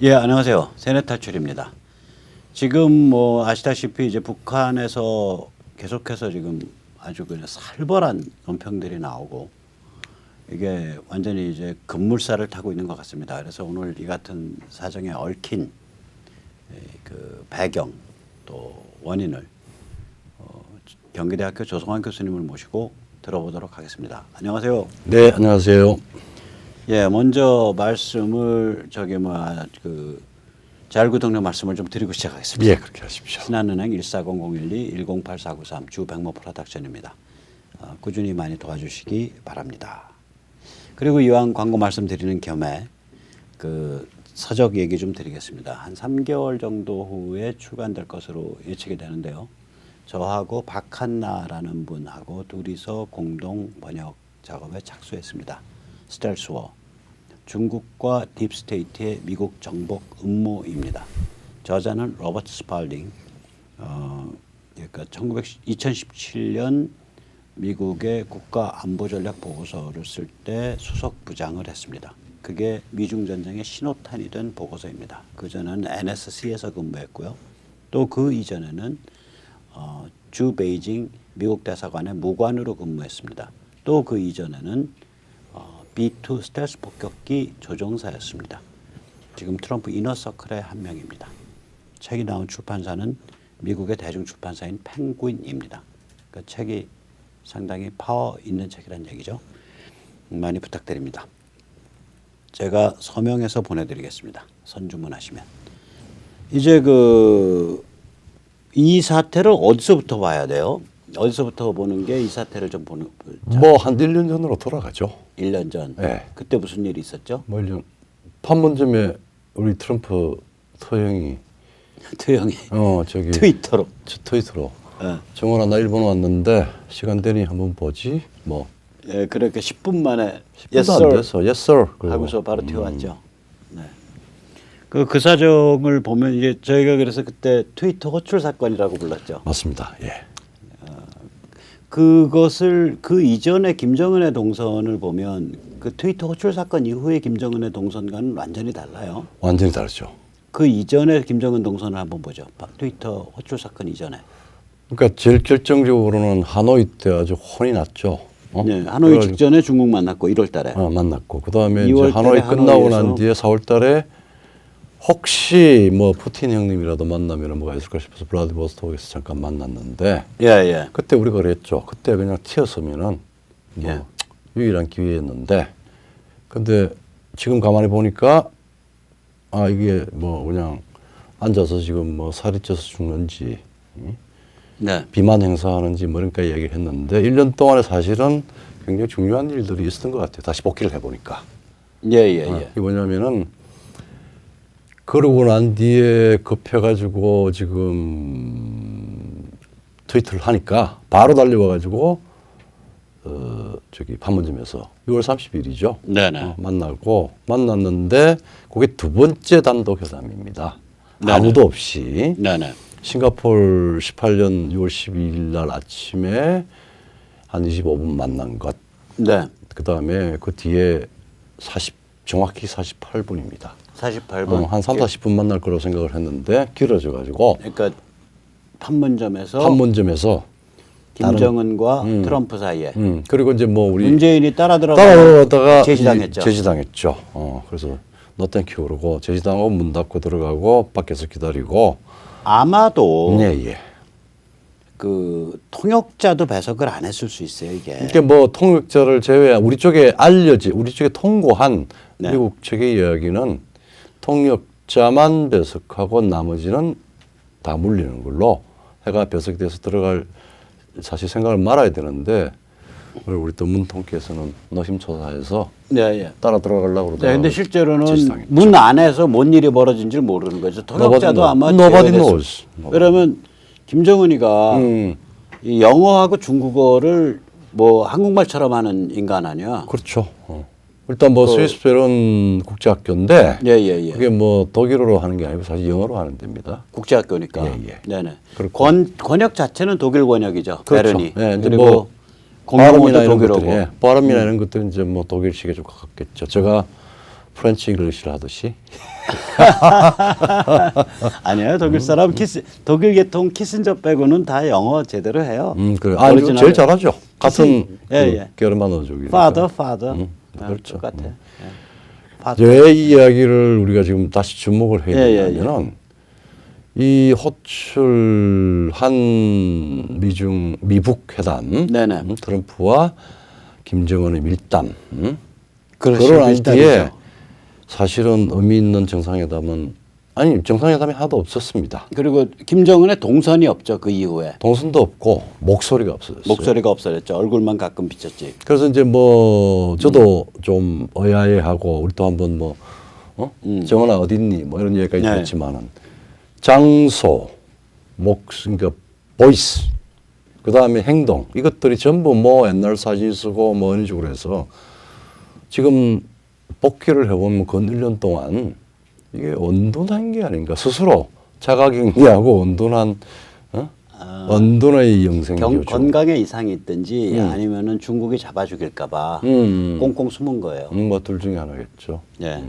예, 안녕하세요. 세뇌탈출입니다. 지금 뭐 아시다시피 이제 북한에서 계속해서 지금 아주 그냥 살벌한 논평들이 나오고 이게 완전히 이제 급물살을 타고 있는 것 같습니다. 그래서 오늘 이 같은 사정에 얽힌 그 배경 또 원인을 경기대학교 조성환 교수님을 모시고 들어보도록 하겠습니다. 안녕하세요. 네, 안녕하세요. 예, 먼저 말씀을 자율구독료 말씀을 좀 드리고 시작하겠습니다. 예, 그렇게 하십시오. 신한은행 1400121084393 주백모 프로덕션입니다. 꾸준히 많이 도와주시기 바랍니다. 그리고 이왕 광고 말씀드리는 겸에 그 서적 얘기 좀 드리겠습니다. 한 3개월 정도 후에 출간될 것으로 예측이 되는데요. 저하고 박한나라는 분하고 둘이서 공동 번역 작업에 착수했습니다. 스텔스워, 중국과 딥스테이트의 미국 정복 음모입니다. 저자는 로버트 스팔딩, 그러니까 2017년 미국의 국가안보전략 보고서를 쓸 때 수석 부장을 했습니다. 그게 미중 전쟁의 신호탄이 된 보고서입니다. 그 전에는 NSC에서 근무했고요. 또 그 이전에는 주 베이징 미국 대사관의 무관으로 근무했습니다. 또 그 이전에는 B-2 스텔스 폭격기 조종사였습니다. 지금 트럼프 이너서클의 한 명입니다. 책이 나온 출판사는 미국의 대중출판사인 펭귄입니다. 그 책이 상당히 파워 있는 책이라는 얘기죠. 많이 부탁드립니다. 제가 서명해서 보내드리겠습니다. 선주문하시면. 이제 이 사태를 어디서부터 봐야 돼요? 어디서부터 보는 게 이 사태를 좀 보는 한 1년 전으로 돌아가죠. 1년 전. 네. 그때 무슨 일이 있었죠? 뭐 1년 판문점에 우리 트럼프 토형이 트위터로 네. 정원아 나 일본 왔는데 시간 되니 한번 보지 뭐. 예, 그렇게 10분 만에 10분도 안 돼서 yes sir 하고서 바로 튀어왔죠. 네. 그 사정을 보면 이제 저희가 그래서 그때 트위터 호출 사건이라고 불렀죠. 맞습니다. 예. 그것을 그 이전에 김정은의 동선을 보면 그 트위터 호출 사건 이후에 김정은의 동선과는 완전히 달라요. 완전히 다르죠. 그 이전에 김정은 동선을 한번 보죠. 트위터 호출 사건 이전에. 그러니까 제일 결정적으로는 하노이 때 아주 혼이 났죠. 네, 하노이 직전에 중국 만났고 1월 달에. 만났고 그다음에 이제 하노이 끝나고 난 뒤에 4월 달에 혹시 뭐 푸틴 형님이라도 만나면 뭐가 있을까 싶어서 블라디보스토크에서 잠깐 만났는데 예. 그때 우리가 그랬죠. 그때 그냥 튀었으면은 뭐 예. 유일한 기회였는데 근데 지금 가만히 보니까 이게 뭐 그냥 앉아서 지금 뭐 살이 쪄서 죽는지 네. 비만 행사하는지 뭐 그러니까 얘기를 했는데 1년 동안에 사실은 굉장히 중요한 일들이 있었던 것 같아요. 다시 복귀를 해보니까. 예. 이게 뭐냐면은 그러고 난 뒤에 급해가지고 지금 트위터를 하니까 바로 달려와가지고 판문점에서 6월 30일이죠. 네네. 만났는데 그게 두 번째 단독 회담입니다. 네네. 아무도 없이. 네네. 싱가포르 18년 6월 12일 날 아침에 한 25분 만난 것. 네. 그 다음에 그 뒤에 정확히 48분입니다. 48분. 한 3, 40분 만날 거라고 생각을 했는데 길어져가지고. 그러니까 판문점에서 김정은과 트럼프 사이에. 그리고 이제 뭐 우리 문재인이 따라 들어가다가 제지당했죠. 그래서 너 땡큐 그러고 제지당하고 문 닫고 들어가고 밖에서 기다리고. 아마도 예. 그 통역자도 배석을 안 했을 수 있어요 이게. 그러니까 뭐 통역자를 제외한 우리 쪽에 통고한 네. 미국 측의 이야기는 통역자만 배석하고 나머지는 다 물리는 걸로 해가 배석돼서 들어갈 사실 생각을 말아야 되는데 우리 또 문통께서는 노심초사해서 예. 따라 들어가려고 그러다가 근데 실제로는 제지당했죠. 문 안에서 뭔 일이 벌어진 줄 모르는 거죠. 통역자도 아마 nobody knows. 그러면 김정은이가 이 영어하고 중국어를 뭐 한국말처럼 하는 인간 아니야? 그렇죠. 일단 뭐 스위스 베른 국제학교인데 예. 그게 뭐 독일어로 하는 게 아니고 사실 영어로 하는 데입니다. 국제학교니까. 예. 네네. 그렇고. 권역 자체는 독일 권역이죠. 그렇죠. 베른이. 예, 그리고 뭐 공용어도 독일어고. 발음이나 이런 것들은 이제 뭐 독일식에 좀 가깝겠죠. 제가 프렌치 잉글리시를 하듯이. 아니에요. 독일 사람 독일 계통 키신저 빼고는 다 영어 제대로 해요. 그래. 아, 오리지널- 제일 잘하죠. 같은 예, 예. 게르만 어족이니까. father. 그렇죠. 똑같아. father. 왜 이 이야기를 우리가 지금 다시 주목을 해야 예, 예, 되냐면은 이 호출한 미북 회담, 네네. 트럼프와 김정은의 밀담, 그렇죠. 그런 밀당이죠. 뒤에 사실은 의미 있는 정상회담은 아니 정상회담이 하나도 없었습니다. 그리고 김정은의 동선이 없죠. 그 이후에 동선도 없고 목소리가 없었어요. 목소리가 없어졌죠. 얼굴만 가끔 비쳤지. 그래서 이제 뭐 저도 좀 의아해하고 우리 또 한번 뭐 정은아 어딨니 뭐 이런 얘기까지 네. 했지만은 장소, 그러니까 보이스, 그 다음에 행동 이것들이 전부 뭐 옛날 사진 쓰고 뭐 이런 식으로 해서 지금 복귀를 해보면 그 1년 동안 이게 온둔한 게 아닌가 스스로 자가격리하고 온둔한 온둔의 영생이죠. 건강에 이상이 있든지 아니면은 중국이 잡아 죽일까봐 꽁꽁 숨은 거예요. 뭐 둘 중에 하나겠죠. 예.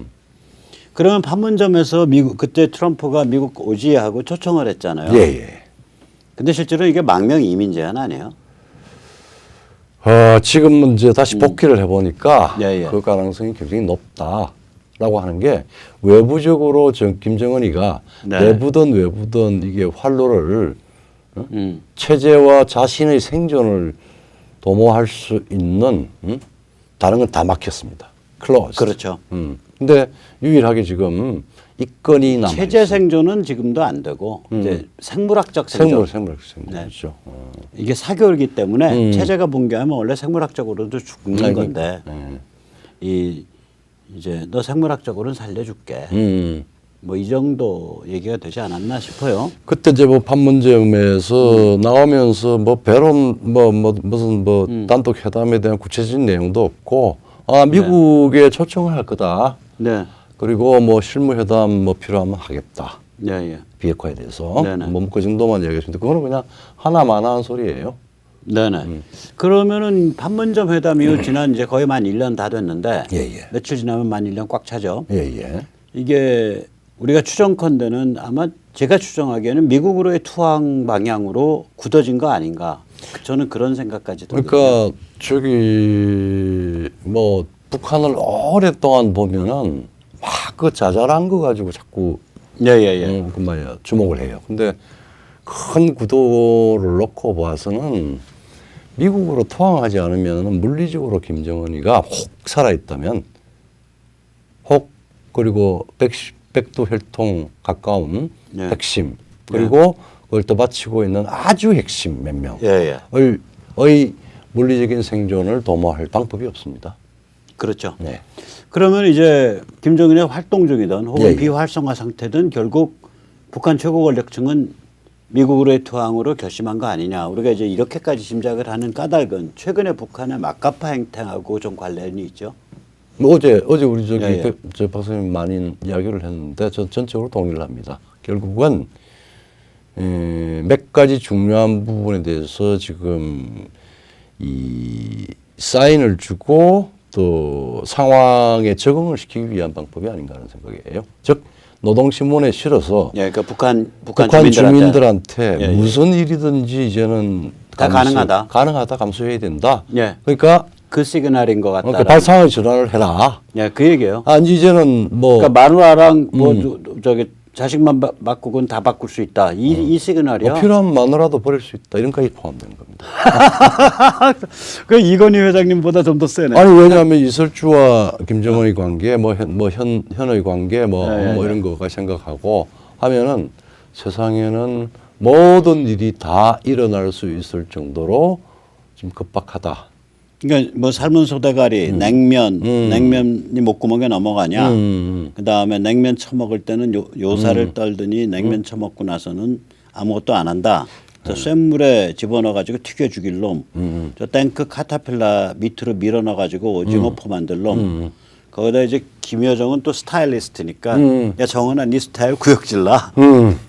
그러면 판문점에서 미국 그때 트럼프가 미국 오지하고 초청을 했잖아요. 예. 근데 실제로 이게 망명 이민 제한 아니에요? 지금은 이제 다시 복귀를 해보니까 예, 예. 그 가능성이 굉장히 높다라고 하는 게 외부적으로 김정은이가 네. 내부든 외부든 이게 활로를 음. 체제와 자신의 생존을 도모할 수 있는 다른 건 다 막혔습니다. 클로즈. 그렇죠. 근데 유일하게 지금 이건이 남아 체제 생존은 지금도 안 되고 이제 생물학적 생존. 생물이죠. 이게 사교이기 때문에 체제가 붕괴하면 원래 생물학적으로도 죽는 건데 이제 너 생물학적으로는 살려줄게. 뭐 이 정도 얘기가 되지 않았나 싶어요. 그때 이제 뭐 판문점에서 나오면서 뭐 배론 무슨 단독 회담에 대한 구체적인 내용도 없고 미국에 초청을 할 거다. 네. 그리고 뭐 실무회담 뭐 필요하면 하겠다. 네, 예. 비핵화에 대해서 네네. 뭐 그 정도만 얘기했습니다. 그거는 그냥 하나만한 소리예요. 네네. 그러면은 판문점 회담 이후 지난 이제 거의 만 1년 다 됐는데 예. 며칠 지나면 만 1년 꽉 차죠. 예. 이게 우리가 추정컨대는 아마 제가 추정하기에는 미국으로의 투항 방향으로 굳어진 거 아닌가. 저는 그런 생각까지 들거든요. 그러니까 저기 뭐 북한을 오랫동안 보면은 막 그 자잘한 거 가지고 자꾸 예. 그 말이야 주목을 해요. 근데 큰 구도를 놓고 봐서는 미국으로 투항하지 않으면 물리적으로 김정은이가 혹 살아있다면 혹 그리고 백두 혈통 가까운 네. 핵심 그리고 그걸 또 바치고 있는 아주 핵심 몇 명의 물리적인 생존을 도모할 방법이 없습니다. 그렇죠. 네. 그러면 이제 김정은의 활동 중이든 혹은 예. 비활성화 상태든 결국 북한 최고 권력층은 미국으로의 투항으로 결심한 거 아니냐. 우리가 이제 이렇게까지 짐작을 하는 까닭은 최근에 북한의 막가파 행태하고 좀 관련이 있죠. 어제 우리 저기 예. 저 박사님 많이 이야기를 했는데 저 전적으로 동의를 합니다. 결국은 몇 가지 중요한 부분에 대해서 지금 이 사인을 주고 또 상황에 적응을 시키기 위한 방법이 아닌가 하는 생각이에요. 즉 노동신문에 실어서 예, 그러니까 북한 주민들한테 예. 무슨 일이든지 이제는 다 가능하다. 감수해야 된다. 예. 그러니까 그 시그널인 것 같다. 발상의 전환을 해라. 예, 그 얘기예요. 이제는 뭐 그러니까 마누라랑 뭐 저기 자식만 바꾸고는 다 바꿀 수 있다. 이 시그널이요. 필요한 마누라도 버릴 수 있다. 이런 까지 포함되는 겁니다. 그 이건희 회장님보다 좀 더 세네. 아니 왜냐하면 이설주와 김정은의 관계, 현의 관계, 뭐 이런 거가 생각하고 하면은 세상에는 모든 일이 다 일어날 수 있을 정도로 지금 급박하다. 그러니까 뭐 삶은 소대가리, 냉면이 목구멍에 넘어가냐. 그 다음에 냉면 처먹을 때는 요살을 떨더니 냉면 처먹고 나서는 아무것도 안 한다. 저 쇳물에 집어넣어가지고 튀겨죽일 놈. 저 탱크 카타필라 밑으로 밀어넣어가지고 오징어 포 만들 놈. 거기다 이제 김여정은 또 스타일리스트니까 야 정은아 네 스타일 구역질라.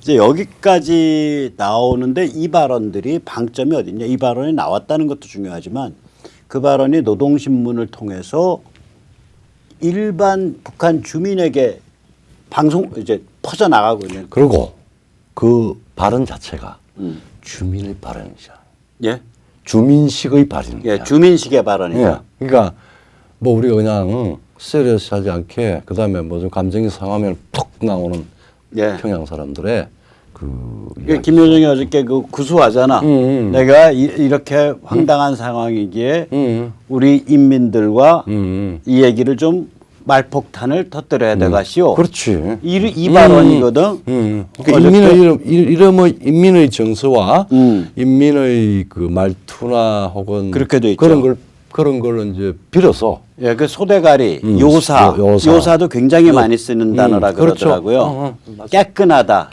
이제 여기까지 나오는데 이 발언들이 방점이 어딨냐. 이 발언이 나왔다는 것도 중요하지만 그 발언이 노동신문을 통해서 일반 북한 주민에게 방송 이제 퍼져 나가고 있는. 그리고 그 발언 자체가 주민의 발언이죠. 예, 주민식의 발언이야. 예, 주민식의 발언이죠. 예. 그러니까 뭐 우리가 그냥 세리어스하지 않게 그다음에 뭐 좀 감정이 상하면 푹 나오는 예. 평양 사람들의 그 예, 김여정이 어저께 그 구수하잖아. 내가 이렇게 황당한 상황이기에 우리 인민들과 이 얘기를 좀 말폭탄을 터뜨려야 되가시오. 그렇지. 이 발언이거든. 그러니까 인민의 인민의 정서와 인민의 그 말투나 혹은 그렇게 돼 있죠. 그런 걸 이제 빌어서 예, 그 소대가리, 요사도 굉장히 많이 쓰는 단어라 그렇죠. 그러더라고요. 깨끗하다.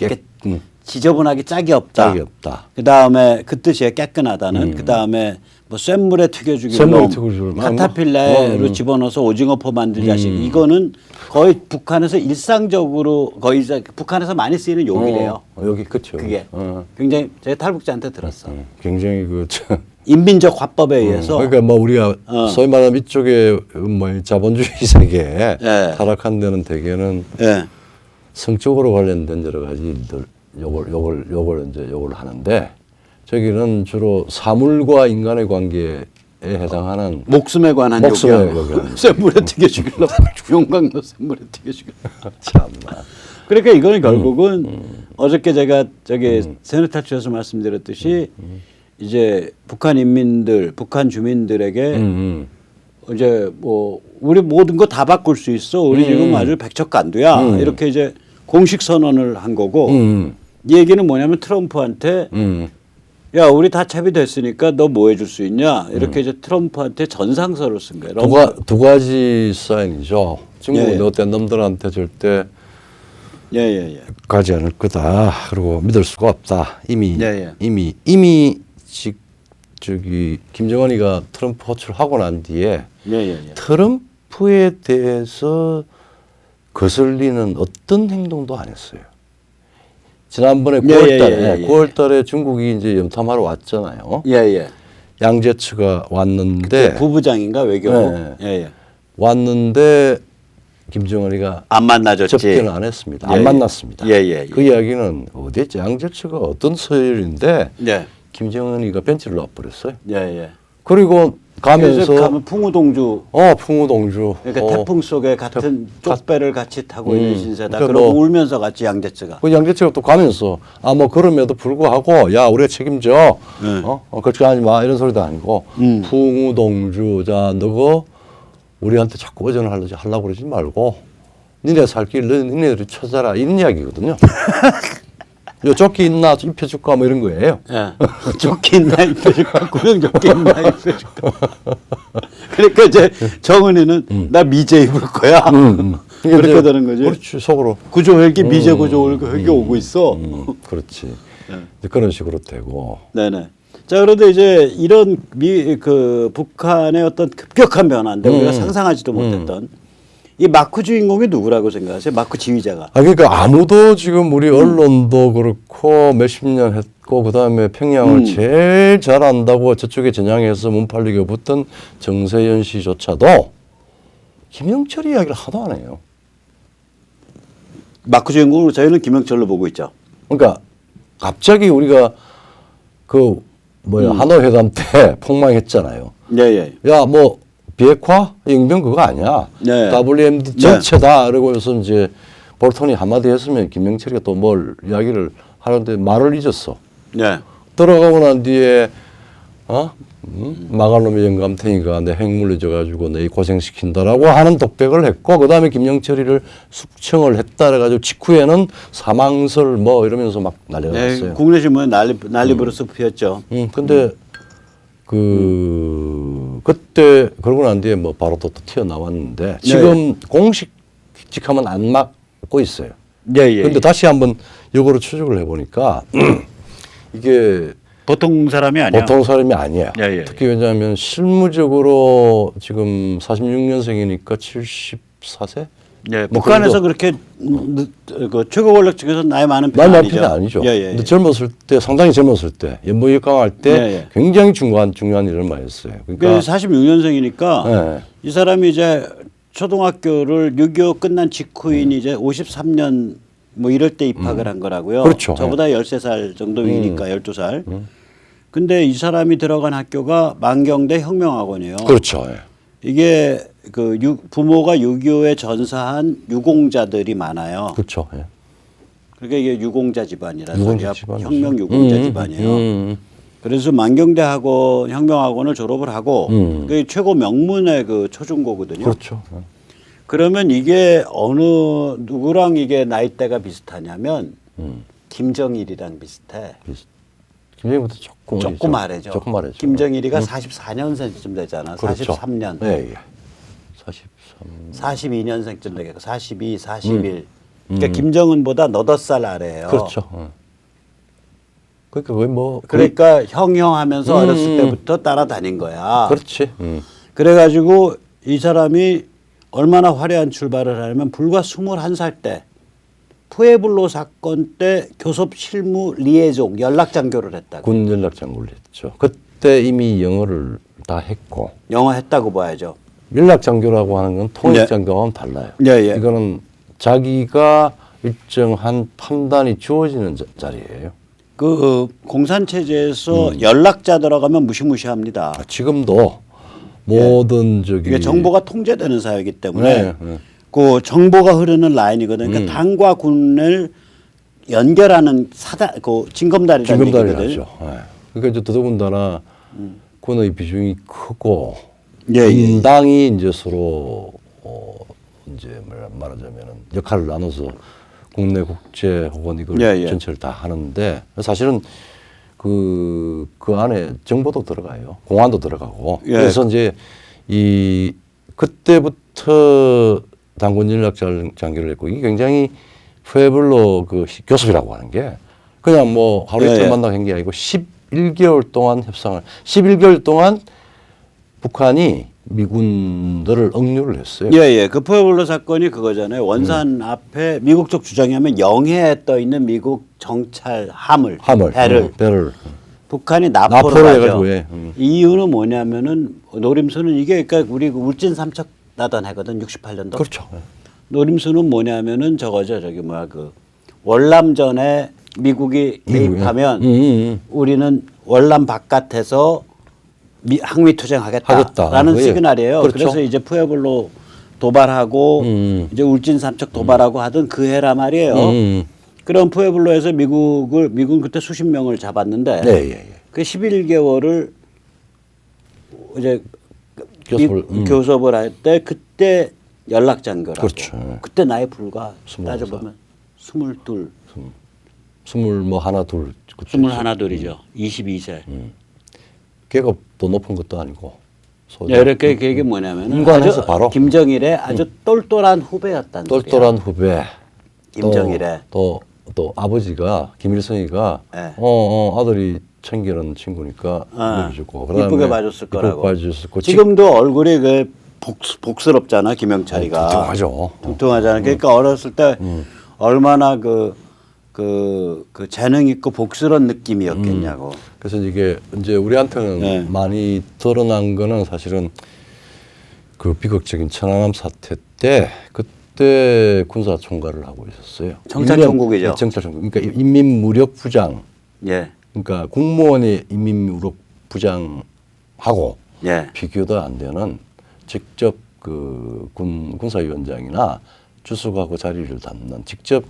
지저분하게 짝이 없다. 짝이 없다. 그 다음에 그 뜻이에요. 깨끗하다는. 그 다음에 뭐 쇳물에 튀겨주기로 쇳물에 튀겨주기로 카타필라로 집어넣어서 오징어포 만들자식. 이거는 거의 북한에서 일상적으로 거의 이제 북한에서 많이 쓰이는 욕이래요. 여기 그렇죠. 그게 굉장히 제가 탈북자한테 들었어. 굉장히 그 인민적 화법에 의해서. 그러니까 뭐 우리가 소위 말하면 이쪽에 뭐 자본주의 세계에 예. 타락한 데는 대개는 예. 성적으로 관련된 여러 가지 일들 요걸 하는데 저기는 주로 사물과 인간의 관계에 해당하는 목숨에 관한 목숨에 욕이야. 쇳물에 튀겨주길로 용광로 쇳물에 튀겨주길로. 참나. 그러니까 이거는 결국은 어저께 제가 저기 세네탈출에서 말씀드렸듯이 이제 북한 인민들, 북한 주민들에게 이제 뭐 우리 모든 거 다 바꿀 수 있어. 우리 지금 아주 백척간두야. 이렇게 이제 공식 선언을 한 거고 이 얘기는 뭐냐면 트럼프한테 야 우리 다 채비됐으니까 너 뭐 해줄 수 있냐 이렇게 이제 트럼프한테 전상서를 쓴 거예요. 두 가지 사인이죠. 중국은 예. 너 때 놈들한테 절대 예예예. 가지 않을 거다. 그리고 믿을 수가 없다. 이미 저기 김정은이가 트럼프 호출하고 난 뒤에 예예예. 트럼프에 대해서 거슬리는 어떤 행동도 안 했어요. 지난번에 9월달에 중국이 이제 염탐하러 왔잖아요. 예예. 양제츠가 왔는데 부부장인가 외교부. 네. 예예. 왔는데 김정은이가 안 만나줬지. 접견을 안 했습니다. 예, 안 만났습니다. 예. 그 이야기는 어디였지? 양제츠가 어떤 서열인데 예. 김정은이가 벤치를 놔버렸어요. 예예. 그리고 가면서 가면 풍우동주. 풍우동주. 그러니까 태풍 속에 같은 쪽배를 같이 타고 있는 신세다. 그러니까 그러고 뭐 울면서 같이 양제츠가. 그 양제츠가 또 가면서 뭐 그럼에도 불구하고 야 우리가 책임져. 그렇게 하지 마 이런 소리도 아니고 풍우동주 자 너거 우리한테 자꾸 의존을 하려고 그러지 말고 니네 살 길 니네들이 찾아라 이런 이야기거든요. 요 조끼 있나 입혀줄까 뭐 이런 거예요. 예. 조끼 있나 입혀줄까? 구명조끼 있나 입혀줄까? 그러니까 이제 정은이는 나 미제 입을 거야. 그렇게 되는 거지. 그렇지 속으로. 구조 헬기 미제 구조 헬기 오고 있어. 그렇지. 그런 식으로 되고. 네네. 자 그런데 이제 이런 그 북한의 어떤 급격한 변화인데 우리가 상상하지도 못했던 이 마크 주인공이 누구라고 생각하세요? 마크 지휘자가. 그러니까 아무도 지금 우리 언론도 그렇고 몇십 년 했고 그다음에 평양을 제일 잘한다고 저쪽에 전향해서 몸팔리게 붙던 정세현 씨조차도 김영철 이야기를 하도 안 해요. 마크 주인공으로 저희는 김영철로 보고 있죠. 그러니까 갑자기 우리가 그 하노이 회담 때 폭망했잖아요. 예예. 야 뭐 비핵화 영변 그거 아니야. 네. WMD 전체다. 그러고서 이제 볼턴이 한마디 했으면 김영철이가 또 뭘 이야기를 하는데 말을 잊었어. 네. 들어가고 난 뒤에 마갈놈의 영감탱이가 내 핵물리 져가지고 내 고생시킨다라고 하는 독백을 했고 그다음에 김영철이를 숙청을 했다 그래가지고 직후에는 사망설 뭐 이러면서 막 난리가 났어요. 네, 국내 신문에 난리 부르스 피었죠. 근데 그때 그러고 난 뒤에 뭐 바로 또 튀어나왔는데 지금 공식직함은 안 맡고 있어요. 예. 그런데 다시 한번 역으로 추적을 해보니까 이게 보통 사람이 아니야. 보통 사람이 아니에요. 예. 특히 왜냐하면 실무적으로 지금 46년생이니까 74세? 예. 북한에서 그렇게 그 최고 권력 측에서 나이 많은 나이 많은 아니죠. 편이 아니죠. 예. 근데 젊었을 때 상당히 젊었을 때 연봉 입강할 때 굉장히 중요한 일을 많이 했어요. 그러니까 46년생이니까 이 사람이 이제 초등학교를 6.25 끝난 직후인 이제 53년 뭐 이럴 때 입학을 한 거라고요. 그렇죠. 저보다 13살 정도 위니까 12살. 근데 이 사람이 들어간 학교가 만경대 혁명학원이에요. 그렇죠. 예. 이게 그 부모가 6.25에 전사한 유공자들이 많아요. 그렇죠. 예. 그러니까 이게 유공자 집안이라서 유공자 집안이죠. 혁명 유공자 집안이에요. 그래서 만경대 학원 혁명학원을 졸업을 하고 그게 최고 명문의 그 초중고거든요. 그렇죠. 예. 그러면 이게 어느 누구랑 이게 나이대가 비슷하냐면 김정일이랑 비슷해. 김정일부터 조금 아래죠. 조금 아래죠. 김정일이가 44년생쯤 되잖아. 그렇죠. 43년. 예, 예. 43. 42년생쯤 되겠고 42, 41. 그러니까 김정은보다 너댓 살 아래예요. 그렇죠. 예. 그러니까 거의 뭐 그러니까 형형하면서 어렸을 때부터 따라다닌 거야. 그렇지. 그래가지고 이 사람이 얼마나 화려한 출발을 하냐면 불과 21살 때 푸에블로 사건 때 교섭 실무 리에종 연락 장교를 했다고. 군 연락 장교를 했죠. 그때 이미 영어를 다 했고 영어 했다고 봐야죠. 연락 장교라고 하는 건 통역 장교와는 달라요. 예, 예. 이거는 자기가 일정한 판단이 주어지는 자리예요. 그 공산 체제에서 연락자 들어가면 무시무시합니다. 지금도 모든 저기 이게 정보가 통제되는 사회이기 때문에 네, 네. 그 정보가 흐르는 라인이거든요. 그러니까 당과 군을 연결하는 그 징검다리라는 얘기거든요. 하죠. 예. 그러니까 이제 더더군다나 군의 비중이 크고 예, 예. 인당이 이제 서로 이제 말하자면은 역할을 나눠서 국내 국제 혹은 이걸 예, 예. 전체를 다 하는데 사실은 그 안에 정보도 들어가요. 공안도 들어가고. 예. 그래서 이제 이 그때부터 당군 연락 장교를 했고 이게 굉장히 푸에블로 그 교섭이라고 하는 게 그냥 뭐 하루 이틀 예, 예. 만나고 한 게 아니고 11개월 동안 협상을 11개월 동안 북한이 미군들을 억류를 했어요. 예, 예. 그 푸에블로 사건이 그거잖아요. 원산 앞에 미국 쪽 주장에 하면 영해에 떠 있는 미국 정찰 배를 북한이 납포를 납포를 하죠. 해가지고, 예. 이유는 뭐냐면은 노림수는 이게 그러니까 우리 그 울진 삼척 나던 해거든 68년도. 그렇죠. 노림수는 뭐냐면은 저거죠. 저기 뭐야 그 월남전에 미국이 개입하면 우리는 월남 바깥에서 항미 투쟁하겠다라는 시그널이에요. 그렇죠. 그래서 이제 푸에블로 도발하고 이제 울진 삼척 도발하고 하던 그 해라 말이에요. 그런 푸에블로에서 미국은 그때 수십 명을 잡았는데 네, 예, 예. 그 11개월을 이제 교섭을 할 때 그때 연락 장교라고. 그렇죠. 그때 나이 불과 21살. 따져보면 22, 21, 둘이죠. 22세. 계급도 높은 것도 아니고. 네, 이렇게 그게 뭐냐면은 인관해서 아주 바로 김정일의 아주 똘똘한 후배였다는 똘똘한 후배. 김정일의. 또 아버지가 김일성이가 네. 아들이 챙기는 친구니까 먹여주고 이쁘게 봐줬을 거라고. 봐줬고 지금도 얼굴이 그 복스럽잖아 김영철이가. 뚱뚱하죠. 뚱뚱하잖아. 그러니까 어렸을 때 얼마나 그 재능 있고 복스러운 느낌이었겠냐고. 그래서 이게 이제 우리한테는 네. 많이 드러난 거는 사실은 그 비극적인 천안함 사태 때 그때 군사 총괄을 하고 있었어요. 정찰총국이죠. 정찰총국. 그러니까 인민무력부장. 예. 그러니까 공무원의 인민무력부장하고 예. 비교도 안 되는 직접 그 군사위원장이나 주석하고 자리를 담는 직접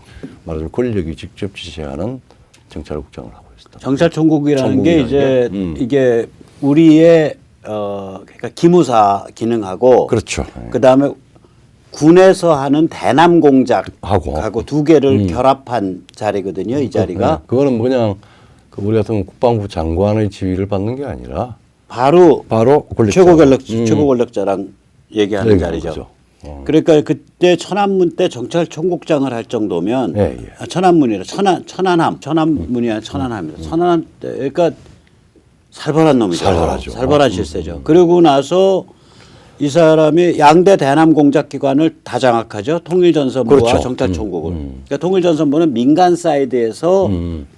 말하자면 권력이 직접 지시하는 정찰국장을 하고 있었다. 정찰총국이라는 게 이제 이게 우리의 그러니까 기무사 기능하고 그렇죠. 그다음에 군에서 하는 대남 공작하고 두 개를 결합한 자리거든요. 이 자리가. 그거는 그냥 그 우리 같은 국방부 장관의 지휘를 받는 게 아니라 바로 권력자. 최고 권력자랑 얘기하는 자리죠. 거죠. 그러니까 그때 천안문 때 정찰총국장을 할 정도면 천안문이라 천안문이야 천안함이다. 천안함 때 그러니까 살벌한 놈이죠. 살벌하죠. 살벌한 실세죠. 그러고 나서 이 사람이 양대 대남 공작 기관을 다 장악하죠. 통일전선부와 그렇죠. 정찰총국을. 그러니까 통일전선부는 민간 사이드에서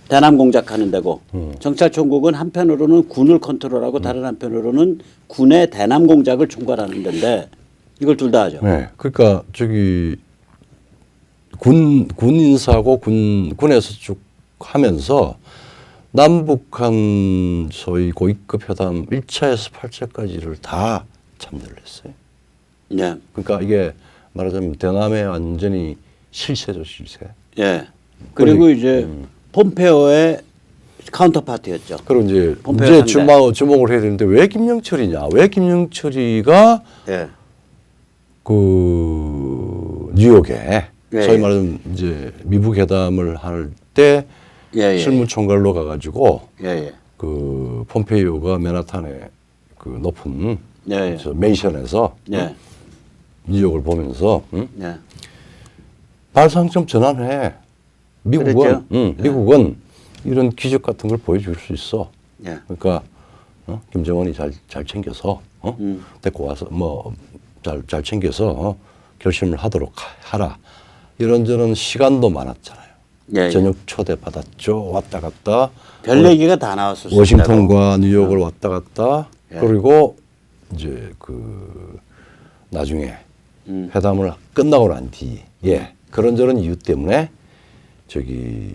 대남 공작하는 데고 정찰총국은 한편으로는 군을 컨트롤하고 다른 한편으로는 군의 대남 공작을 총괄하는 데인데 이걸 둘 다 하죠. 네. 그러니까 저기 군 인사고 군에서 쭉 하면서 남북한 소위 고위급 회담 1차에서 8차까지를 다 참여를 했어요. 예. 그러니까 이게 말하자면 대남의 완전히 실세죠, 실세. 예. 그리고 이제 폼페오의 카운터파트였죠. 그리고 이제 폼페오 이제 주목을 해야 되는데 왜 김영철이냐? 왜 김영철이가 예. 그 뉴욕에 예, 소위 예. 말하면 이제 미북 회담을 할 때 예, 예. 실무총괄로 가가지고 예, 예. 그 폼페이오가 맨하탄의 그 높은 예, 예. 저 맨션에서 예. 뉴욕을 보면서 예. 발상점 전환해. 미국은 그랬죠? 미국은 이런 기적 같은 걸 보여줄 수 있어. 예. 그러니까 김정은이 잘 챙겨서 데리고 와서 뭐 잘 챙겨서 결심을 하도록 하라. 이런저런 시간도 많았잖아요. 예, 예. 저녁 초대 받았죠. 왔다 갔다. 별 얘기가 다 나왔었어요. 워싱턴과 뉴욕을 왔다 갔다. 예. 그리고 이제 그 나중에 회담을 끝나고 난 뒤에 그런저런 이유 때문에 저기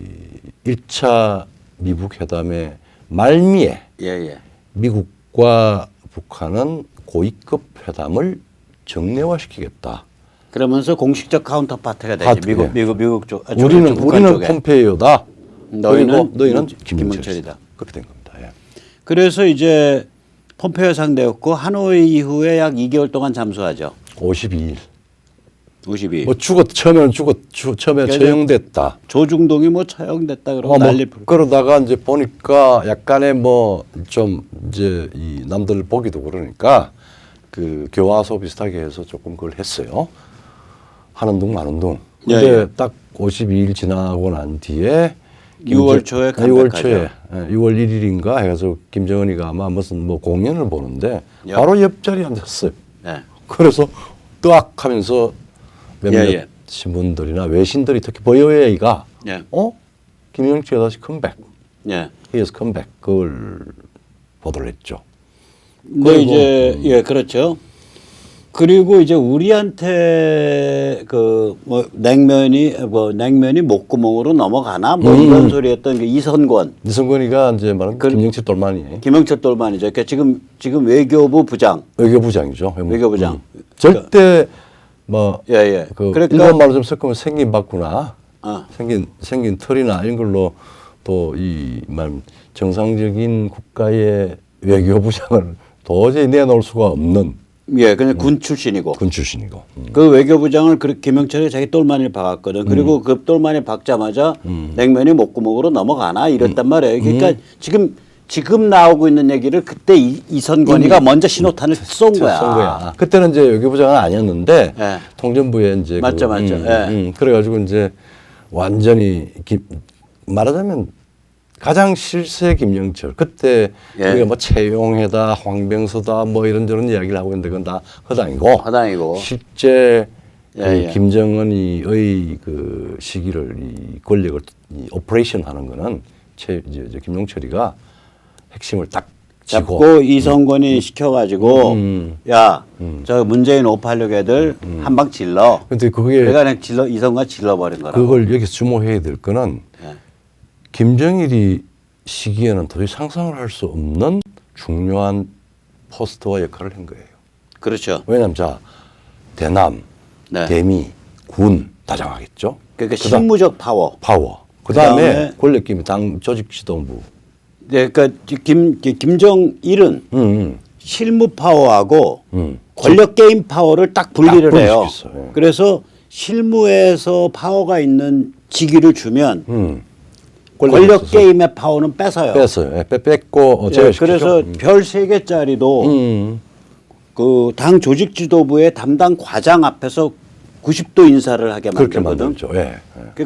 1차 미북 회담의 말미에 예, 예. 미국과 북한은 고위급 회담을 정례화시키겠다. 그러면서 공식적 카운터파트가 되지. 파트, 미국, 예. 미국 쪽. 아, 우리는 북한 쪽에. 폼페이오다. 너희는 너희는 김영철이다. 김영철이다. 그렇게 된 겁니다. 예. 그래서 이제 폼페이오 상대였고 하노이 이후에 약 2개월 동안 잠수하죠. 52일. 52. 뭐 처음에 그래서 처형됐다. 조중동이 뭐 처형됐다 그러고 난리 풀고. 그러다가 이제 보니까 약간의 뭐 좀 이제 이 남들 보기도 그러니까 그 교화소 비슷하게 해서 조금 그걸 했어요. 하는 둥 마는 둥. 예, 근데 예. 딱 52일 지나고 난 뒤에 6월 초에 6월 초에 컴백하죠. 6월 1일인가 해가지고 김정은이가 아마 무슨 뭐 공연을 보는데 야. 바로 옆자리에 앉았어요. 네. 그래서 뜨악 하면서 몇몇 예, 예. 신문들이나 외신들이 특히 보여웨이가 예. 김영철 다시 컴백. 예. He has come back. 그걸 보도를 했죠. 근데 그리고, 이제 예, 그렇죠. 그리고 이제 우리한테 그 뭐 냉면이 목구멍으로 넘어가나 뭐 이런 소리였던 게 이선권, 이성근이가 이제 말하는 김영철 똘마니 김영철 똘만이죠. 그러니까 지금 외교부 부장, 외교부장이죠. 외교부장. 절대 뭐 예, 예. 그 그러니까 일본 말로 좀 섞으면 생긴 바꾸나 어. 생긴 털이나 이런 걸로 또 이 말 정상적인 국가의 외교부장을 도저히 내놓을 수가 없는 예, 그냥 군 출신이고. 군 출신이고. 그 외교부장을 김영철이 자기 똘마니를 박았거든. 그리고 그 똘마니 박자마자 냉면이 목구멍으로 넘어가나 이랬단 말이에요. 그러니까 지금 나오고 있는 얘기를 그때 이선권이가 먼저 신호탄을 쏜 거야. 그때는 이제 외교부장은 아니었는데 예. 통전부에 이제 맞죠, 맞죠. 예. 그래가지고 이제 완전히 말하자면 가장 실세 김영철 그때 예. 우리가 뭐 채용해다 황병서다 뭐 이런저런 이야기를 하고 있는데 그건 다 허당이고 허당이고. 실제 예, 그 예. 김정은이의 그 시기를 이 권력을 이 오퍼레이션 하는 거는 이제 김용철이가 핵심을 딱 쥐고 잡고 이선권이 시켜가지고 야, 저 문재인 586 애들 한 방 질러. 근데 그게 내가 그냥 이선권 질러버린 거라고. 그걸 여기서 주목해야 될 거는 예. 김정일이 시기에는 도저히 상상을 할 수 없는 중요한 포스트와 역할을 한 거예요. 그렇죠. 왜냐하면 자 대남, 네. 대미, 군 다 장악했죠. 그러니까 실무적 파워. 그 다음에 그다음에 권력기밀 당 조직 지도부. 네, 그러니까 김정일은 실무 파워하고 권력 게임 파워를 딱 분리를 딱 해요. 분리시켰어요. 예. 그래서 실무에서 파워가 있는 직위를 주면 권력이 권력 없어서 게임의 파워는 뺏어요. 뺐어요. 예, 뺐고 예, 제외시켰죠. 그래서 별 3개짜리도 그 당 조직 지도부의 담당 과장 앞에서 90도 인사를 하게 그렇게 만들거든. 만들죠. 예.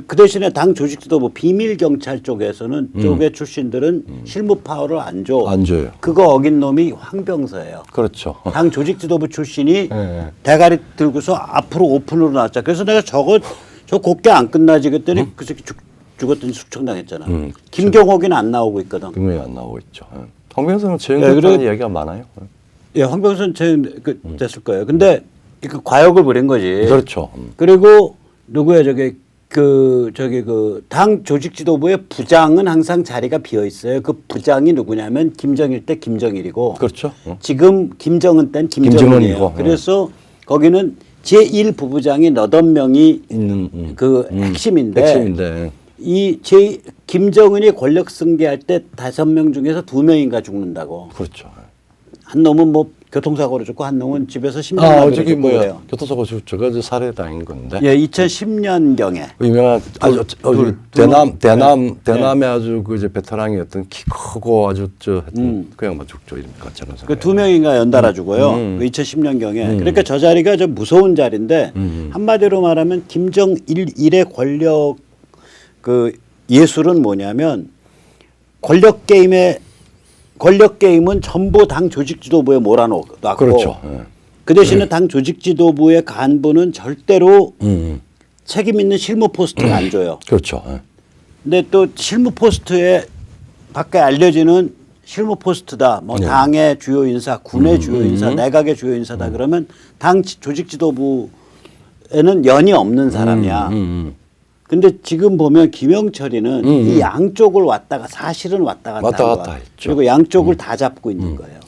그 대신에 당 조직 지도부 비밀 경찰 쪽에서는 쪽의 출신들은 실무 파워를 안 줘. 안 줘요. 그거 어긴 놈이 황병서예요. 그렇죠. 당 조직 지도부 출신이 예. 대가리 들고서 앞으로 오픈으로 나왔자. 그래서 내가 저 곱게 안 끝나지 그랬더니 그 새끼 죽었더니 숙청당했잖아. 김경옥이는 안 나오고 있거든. 분명히 안 나오고 있죠. 예. 황병서는 예, 채용됐다는 그리고- 이야기가 많아요. 예, 황병선 됐을 거예요. 근데 그 과욕을 부린 거지. 그렇죠. 그리고 누구야 당 조직 지도부의 부장은 항상 자리가 비어 있어요. 그 부장이 누구냐면 김정일 때 김정일이고 그렇죠. 지금 김정은 때는 김정은이에요. 김정은이고. 그래서 거기는 제1 부부장이 8명이 있는 그 핵심인데 핵심인데. 이 김정은이 권력 승계할 때 5명 중에서 2명인가 죽는다고. 그렇죠. 한 놈은 뭐 교통사고로 죽고 한 놈은 집에서 심장마비로 저기 죽고 뭐야 그래요. 교통사고 저거 살해당한 건데. 예, 2010년경에 유명한 아주 둘. 대남의 아주 그 이제 베테랑이었던 키 크고 아주 하여튼 그 양반 죽죠 이름까 저런 사람. 그 2명인가 연달아 죽어요. 그 2010년경에. 그러니까 저 자리가 좀 무서운 자리인데 한마디로 말하면 김정일 일의 권력 그 예술은 뭐냐면 권력 게임은 전부 당 조직 지도부에 몰아넣고 그렇죠. 그 대신에 당 조직 지도부의 간부는 절대로 음. 책임 있는 실무 포스트를 안 줘요. 그렇죠. 근데 또 실무 포스트에 밖에 알려지는 실무 포스트다. 뭐 네. 당의 주요 인사, 군의 주요 인사, 내각의 주요 인사다. 그러면 당 조직 지도부에는 연이 없는 사람이야. 근데 지금 보면 김영철이는 이 양쪽을 사실은 왔다 갔다 왔다 한 갔다 거야. 했죠. 그리고 양쪽을 다 잡고 있는 거예요.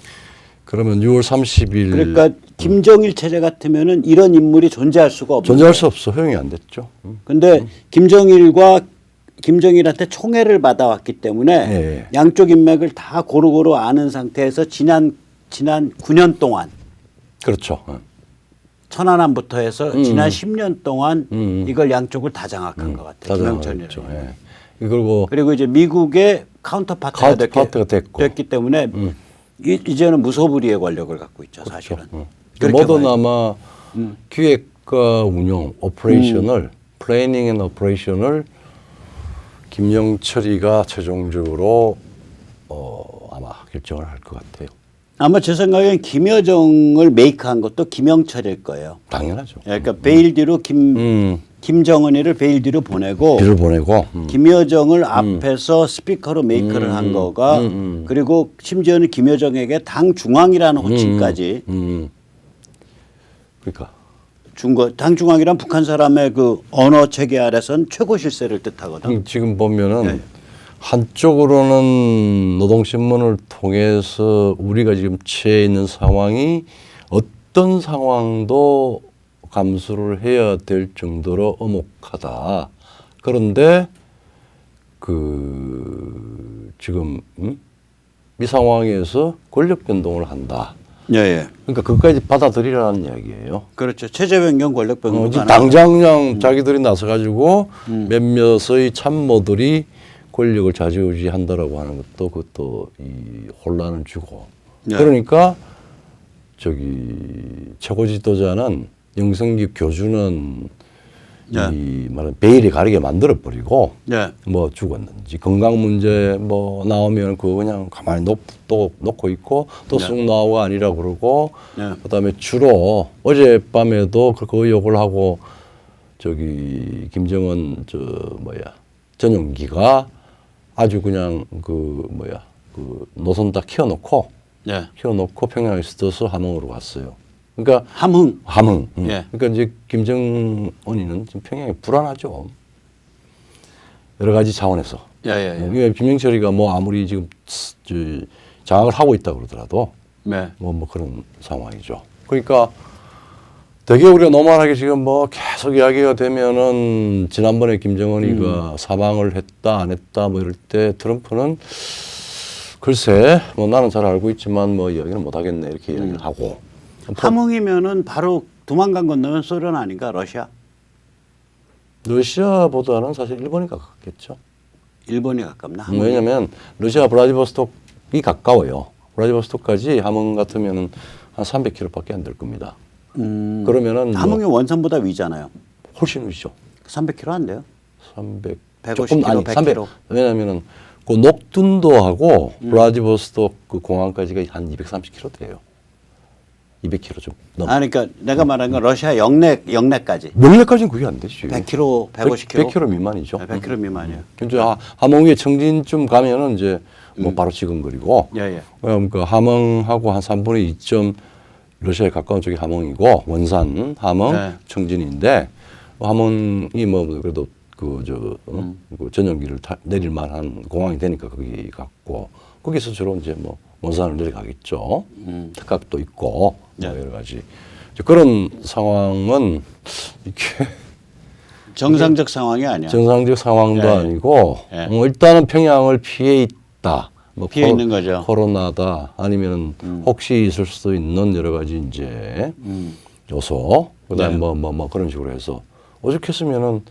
그러면 6월 30일 그러니까 김정일 체제 같으면은 이런 인물이 존재할 수가 없는 존재할 거예요. 수 없어. 허용이 안 됐죠. 근데 김정일한테 총애를 받아왔기 때문에 예. 양쪽 인맥을 다 고루고루 아는 상태에서 지난 9년 동안 그렇죠. 천안함부터 해서 지난 10년 동안 이걸 양쪽을 다 장악한 것 같아요. 김영철이는. 그렇죠. 예. 그리고 이제 미국의 카운터파트가 됐기 때문에 이제는 무소불위의 권력을 갖고 있죠. 그렇죠. 사실은. 모더나마 기획과 운영, 오퍼레이션을 플래닝 앤 오퍼레이션을 김영철이가 최종적으로 아마 결정을 할 것 같아요. 아마 제 생각엔 김여정을 메이크한 것도 김영철일 거예요. 당연하죠. 그러니까 베일 뒤로 김정은이를 베일 뒤로 보내고 비를 보내고 김여정을 앞에서 스피커로 메이크를 한 거가 그리고 심지어는 김여정에게 당 중앙이라는 호칭까지 그러니까 준 거. 당 중앙이란 북한 사람의 그 언어 체계 아래선 최고 실세를 뜻하거든. 지금 보면은 네. 한쪽으로는 노동신문을 통해서 우리가 지금 처해 있는 상황이 어떤 상황도 감수를 해야 될 정도로 엄혹하다. 그런데 지금 이 상황에서 권력 변동을 한다. 예. 그러니까 그것까지 받아들이라는 이야기예요. 그렇죠. 체제 변경, 권력 변경. 지금 당장 그냥 자기들이 나서가지고 몇몇의 참모들이 권력을 좌지우지한다라고 하는 것도 이 혼란을 주고. 네. 그러니까 최고 지도자는 영성기 교주는 네. 이 말은 베일이 가리게 만들어 버리고 네. 뭐 죽었는지 건강 문제 뭐 나오면 그거 그냥 가만히 놓고 있고 또 쑥 나오고 아니라 그러고 네. 그다음에 주로 어젯밤에도 그 의혹을 하고 김정은 전용기가 아주 그냥 노선 다 키워놓고 평양에서 떠서 함흥으로 갔어요. 그러니까 함흥. 예. 그러니까 이제 김정은이는 지금 평양이 불안하죠. 여러 가지 차원에서. 예. 김영철이가 뭐 아무리 지금 장악을 하고 있다 그러더라도 네. 뭐 그런 상황이죠. 그러니까 되게 우리가 노멀하게 지금 뭐 계속 이야기가 되면은 지난번에 김정은이가 사망을 했다 안 했다 뭐 이럴 때 트럼프는 글쎄 뭐 나는 잘 알고 있지만 뭐 이야기는 못 하겠네 이렇게 이야기를 하고. 함흥이면은 바로 두만강 건너면 소련 아닌가 러시아? 러시아보다는 사실 일본이 가깝겠죠. 일본이 가깝나? 함흥이? 왜냐하면 러시아 브라디보스톡이 가까워요. 브라디보스톡까지 함흥 같으면은 한 300km밖에 안 될 겁니다. 그러면은 함흥이 원산보다 위잖아요. 훨씬 위죠. 300km 안 돼요? 300 150km, 100km. 왜냐하면은 그 녹둔도하고 브라디보스톡 그 공항까지가 한 230km 돼요. 200km 좀 넘. 그러니까 내가 말한 건 러시아 영내까지. 영내까지는 그게 안 되죠. 100km, 150km. 100km 미만이죠. 100km 미만이에요. 이제 함흥의 청진쯤 가면은 이제 뭐 바로 지근거리고. 예. 그러니까 함흥하고 한 3분의 2점 러시아에 가까운 쪽이 함흥이고 원산, 함흥, 네. 청진인데 함흥이 뭐 그래도 그 전용기를 내릴 만한 공항이 되니까 거기 갔고 거기서 주로 이제 뭐 원산을 내려가겠죠. 특각도 있고 네. 뭐 여러 가지 그런 상황은 이게 정상적 상황이 아니야. 정상적 상황도 예. 아니고 예. 일단은 평양을 피해 있다. 뭐 피해 있는 거죠. 코로나다 아니면 혹시 있을 수도 있는 여러 가지 이제 요소 그다음에 네. 뭐 그런 식으로 해서 오죽했으면은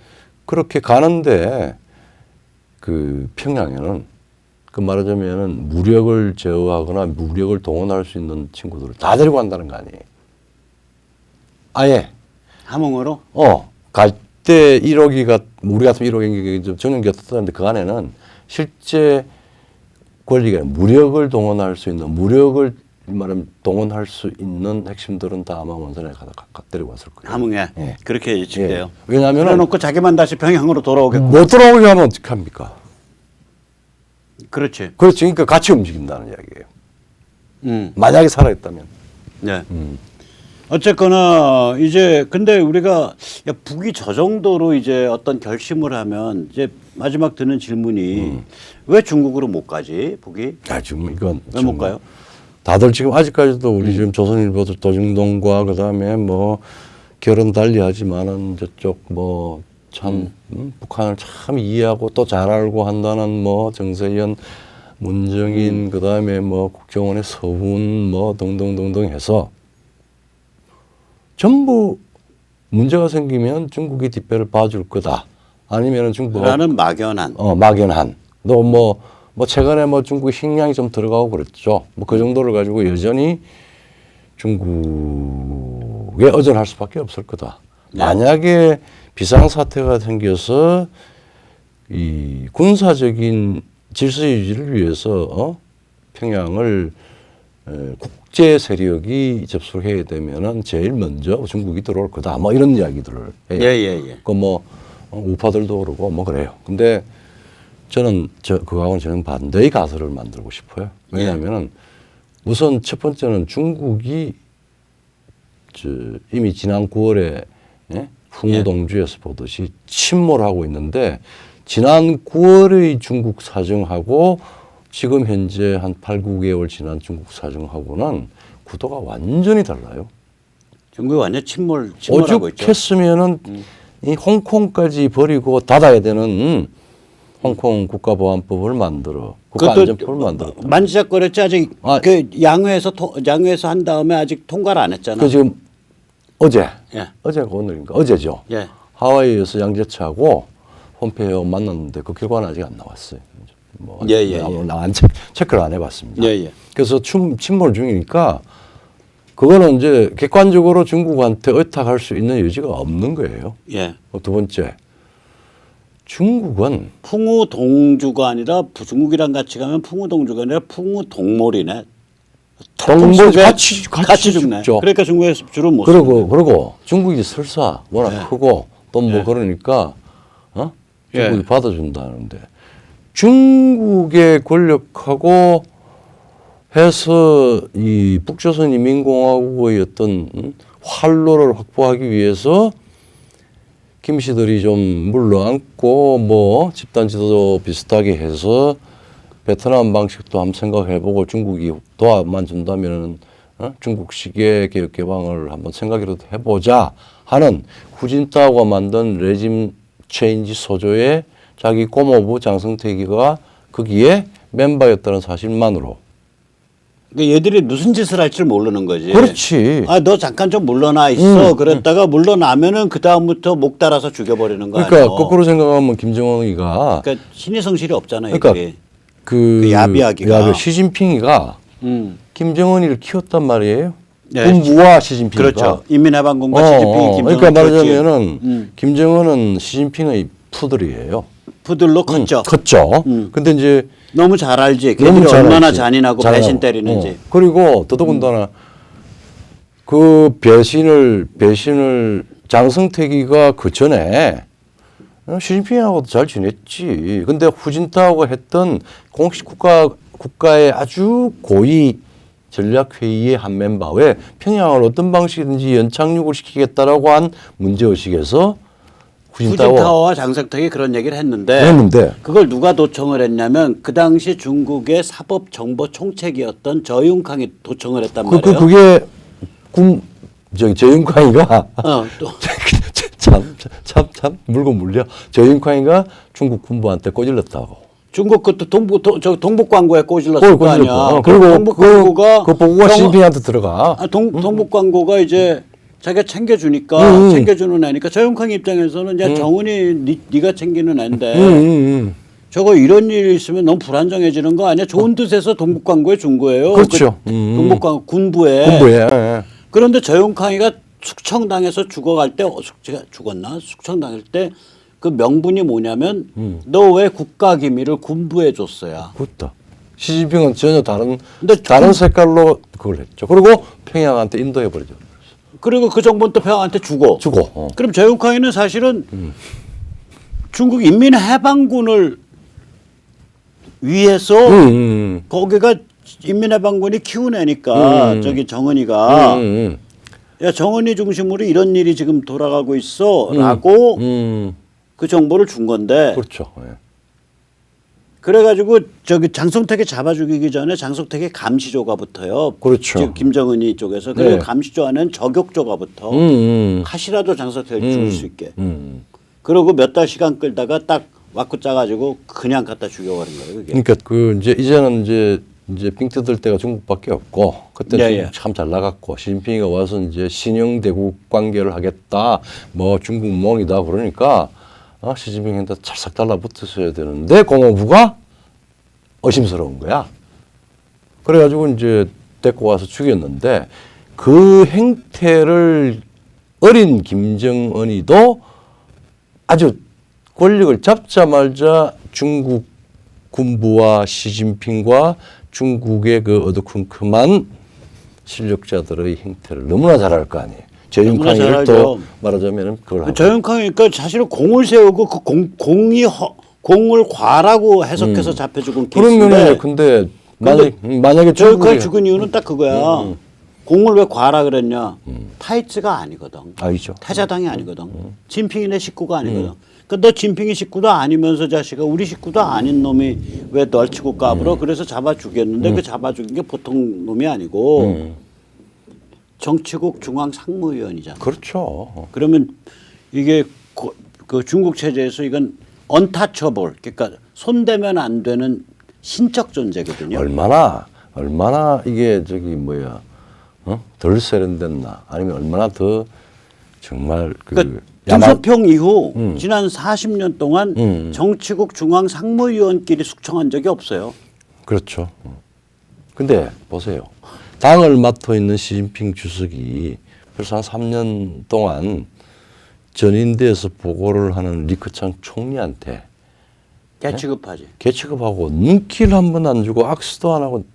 그렇게 가는데 그 평양에는 그 말하자면은 무력을 제어하거나 무력을 동원할 수 있는 친구들을 다 데리고 간다는 거 아니에요. 아예 함흥으로? 갈 때 1호기가 우리 같은 1호기 전용기가 떴다는데 그 안에는 실제 권리가 무력을 동원할 수 있는 무력을 말하면 동원할 수 있는 핵심들은 다 아마 원산에 가다 데리고 왔을 거예요. 함흥에 예. 그렇게 예측돼요. 예. 왜냐하면 그래놓고 자기만 다시 평양으로 돌아오겠고. 못 돌아오게 하면 어떻게 합니까? 그렇지. 그렇지. 그러니까 같이 움직인다는 이야기예요. 만약에 살아있다면. 네. 어쨌거나 이제 근데 우리가 야, 북이 저 정도로 이제 어떤 결심을 하면 이제 마지막 드는 질문이 왜 중국으로 못 가지 북이? 지금 이건 왜 못 가요? 다들 지금 아직까지도 우리 지금 조선일보 도중동과 그다음에 뭐 결은 달리하지만은 저쪽 뭐 참 북한을 참 이해하고 또 잘 알고 한다는 뭐 정세현, 문정인 그다음에 뭐 국정원의 서훈 뭐 등등등등 해서 전부 문제가 생기면 중국이 뒷배를 봐줄 거다. 아니면은 라는 막연한. 막연한. 또 뭐 최근에 뭐 중국 식량이 좀 들어가고 그랬죠. 뭐 그 정도를 가지고 여전히 중국에 의존할 수밖에 없을 거다. 네. 만약에 비상사태가 생겨서 이 군사적인 질서 유지를 위해서 평양을 국제 세력이 접속을 해야 되면은 제일 먼저 중국이 들어올 거다. 뭐 이런 이야기들을 해요. 예. 그 뭐 우파들도 그러고 뭐 그래요. 근데 저는 그거하고는 저는 반대의 가설을 만들고 싶어요. 왜냐하면은 우선 첫 번째는 중국이 이미 지난 9월에 풍우동주에서 보듯이 침몰하고 있는데 지난 9월의 중국 사정하고 지금 현재 한 8, 9개월 지난 중국 사정하고는 구도가 완전히 달라요. 중국이 완전 침몰하고 있죠. 오죽했으면은 이 홍콩까지 버리고 닫아야 되는 홍콩 국가보안법을 만들어 국가안전법을 만들어. 만지작거렸지 아직 그 양회에서 한 다음에 아직 통과를 안 했잖아. 그 지금 어제가 예. 오늘인가 어제죠. 예. 하와이에서 양재차하고 폼페이오 만났는데 그 결과는 아직 안 나왔어요. 뭐 안 체크를 안 해봤습니다. 예. 그래서 침몰 중이니까 그거는 이제 객관적으로 중국한테 의탁할 수 있는 여지가 없는 거예요. 예. 두 번째, 중국은 풍우동주가 아니라 중국이랑 같이 가면 풍우동주가 아니라 풍우동몰이네. 동물 같이 죽네. 죽죠. 그러니까 중국에서 주로 못 그러고 중국이 설사 워낙 네. 크고 또 뭐 네. 그러니까 중국이 예. 받아준다는데 중국의 권력하고 해서 이 북조선 인민공화국의 어떤 활로를 확보하기 위해서 김씨들이 좀 물러앉고 뭐 집단 지도도 비슷하게 해서 베트남 방식도 한번 생각해보고 중국이 도와만 준다면은 중국식의 개혁 개방을 한번 생각이라도 해보자 하는 후진타오가 만든 레짐 체인지 소조의 자기 꼬모부 장성택이가 거기에 멤버였다는 사실만으로. 그러니까 얘들이 무슨 짓을 할지 모르는 거지. 그렇지. 너 잠깐 좀 물러나 있어. 그랬다가 물러나면은 그 다음부터 목 달아서 죽여버리는 거 그러니까 아니야. 거꾸로 생각하면 김정은이가 그러니까 신의 성실이 없잖아. 그러니까 얘들이. 그 야비하기가. 시진핑이가 김정은이를 키웠단 말이에요. 네. 군부와 시진핑이가. 그렇죠. 인민해방군과 시진핑이 김정은 그러니까 말하자면은 김정은은 시진핑의 푸들이에요. 푸들로 컸죠. 컸죠. 근데 이제 너무 잘 알지. 너무 걔들이 잘 얼마나 알지. 잔인하고 잘하고. 배신 때리는지. 그리고 더더군다나 그 배신을 장성택이가 그 전에 시진핑하고도 잘 지냈지. 근데 후진타오가 했던 공식 국가의 아주 고위 전략회의의 한 멤버에 평양을 어떤 방식이든지 연착륙을 시키겠다라고 한 문제의식에서 후진타오와 장성택이 그런 얘기를 했는데 그걸 누가 도청을 했냐면 그 당시 중국의 사법정보 총책이었던 저윤캉이 도청을 했단 말이에요. 그게 저윤캉이가 또. 참 물건 물려. 저윤캉이가 중국 군부한테 꼬질렀다고. 중국 그것도 동북 광고에 꼬질렀을 거 아니야. 그리고 동북 광고가 그 보고가 시진핑한테 들어가. 동북 광고가 이제 자기가 챙겨주니까 챙겨주는 애니까 저윤캉 입장에서는 야 정은이 네가 챙기는 애인데 저거 이런 일이 있으면 너무 불안정해지는 거 아니야? 좋은 뜻에서 동북 광고에 준 거예요. 그렇죠. 동북 광고 군부에. 그런데 저윤캉이가 숙청당해서 죽어갈 때 제가 죽었나? 숙청당할 때 그 명분이 뭐냐면 너 왜 국가기밀을 군부에 줬어야. 그렇다. 시진핑은 전혀 다른 색깔로 그걸 했죠. 그리고 평양한테 인도해 버리죠. 그리고 그 정보는 또 평양한테 주고. 그럼 저윤캉이는 사실은 중국 인민해방군을 위해서 거기가 인민해방군이 키우내니까 저기 정은이가 야 정은이 중심으로 이런 일이 지금 돌아가고 있어라고 그 정보를 준 건데. 그렇죠. 예. 그래가지고 저기 장성택이 잡아 죽이기 전에 장성택의 감시조가 붙어요. 그렇죠. 지금 김정은이 쪽에서. 그리고 감시조 안에는 저격조가 붙어. 카시라도 장성택을 죽일 수 있게. 그러고 몇 달 시간 끌다가 딱 와꾸 짜가지고 그냥 갖다 죽여버린 거예요. 그게. 그러니까 이제는 이제 빙 뜯을 때가 중국밖에 없고 그때 참 잘 나갔고 시진핑이가 와서 이제 신형 대국 관계를 하겠다. 뭐 중국 몽이다 그러니까 시진핑한테 찰싹 달라붙었어야 되는데 공화부가 의심스러운 거야. 그래가지고 이제 데리고 와서 죽였는데 그 행태를 어린 김정은이도 아주 권력을 잡자마자 중국 군부와 시진핑과 중국의 그 어두컴컴한 실력자들의 행태를 너무나 잘 알 거 아니에요. 저윤캉이를 또 말하자면 그걸 하고. 저윤캉이니까 사실은 공을 세우고 그 공을 과라고 해석해서 잡혀 죽은 케이스인데. 그러면은 만약에 저윤캉이 죽은 이유는 딱 그거야. 공을 왜 과라 그랬냐? 타이츠가 아니거든. 아니죠. 태자당이 아니거든. 진핑이네 식구가 아니거든. 그러니까 너 진핑이 식구도 아니면서 자식아 우리 식구도 아닌 놈이 왜 널 치고 까불어? 그래서 잡아 죽였는데 그 잡아 죽인 게 보통 놈이 아니고 정치국 중앙 상무위원이잖아. 그렇죠. 그러면 이게 그 중국 체제에서 이건 untouchable, 그러니까 손대면 안 되는 신적 존재거든요. 얼마나 이게 덜 세련됐나 아니면 얼마나 더 정말 그러니까 등소평 이후 지난 40년 동안 정치국 중앙 상무위원끼리 숙청한 적이 없어요. 그렇죠. 근데 보세요. 당을 맡고 있는 시진핑 주석이 벌써 한 3년 동안 전인대에서 보고를 하는 리커창 총리한테 개취급하지. 개취급하고 눈길 한 번 안 주고 악수도 안 하고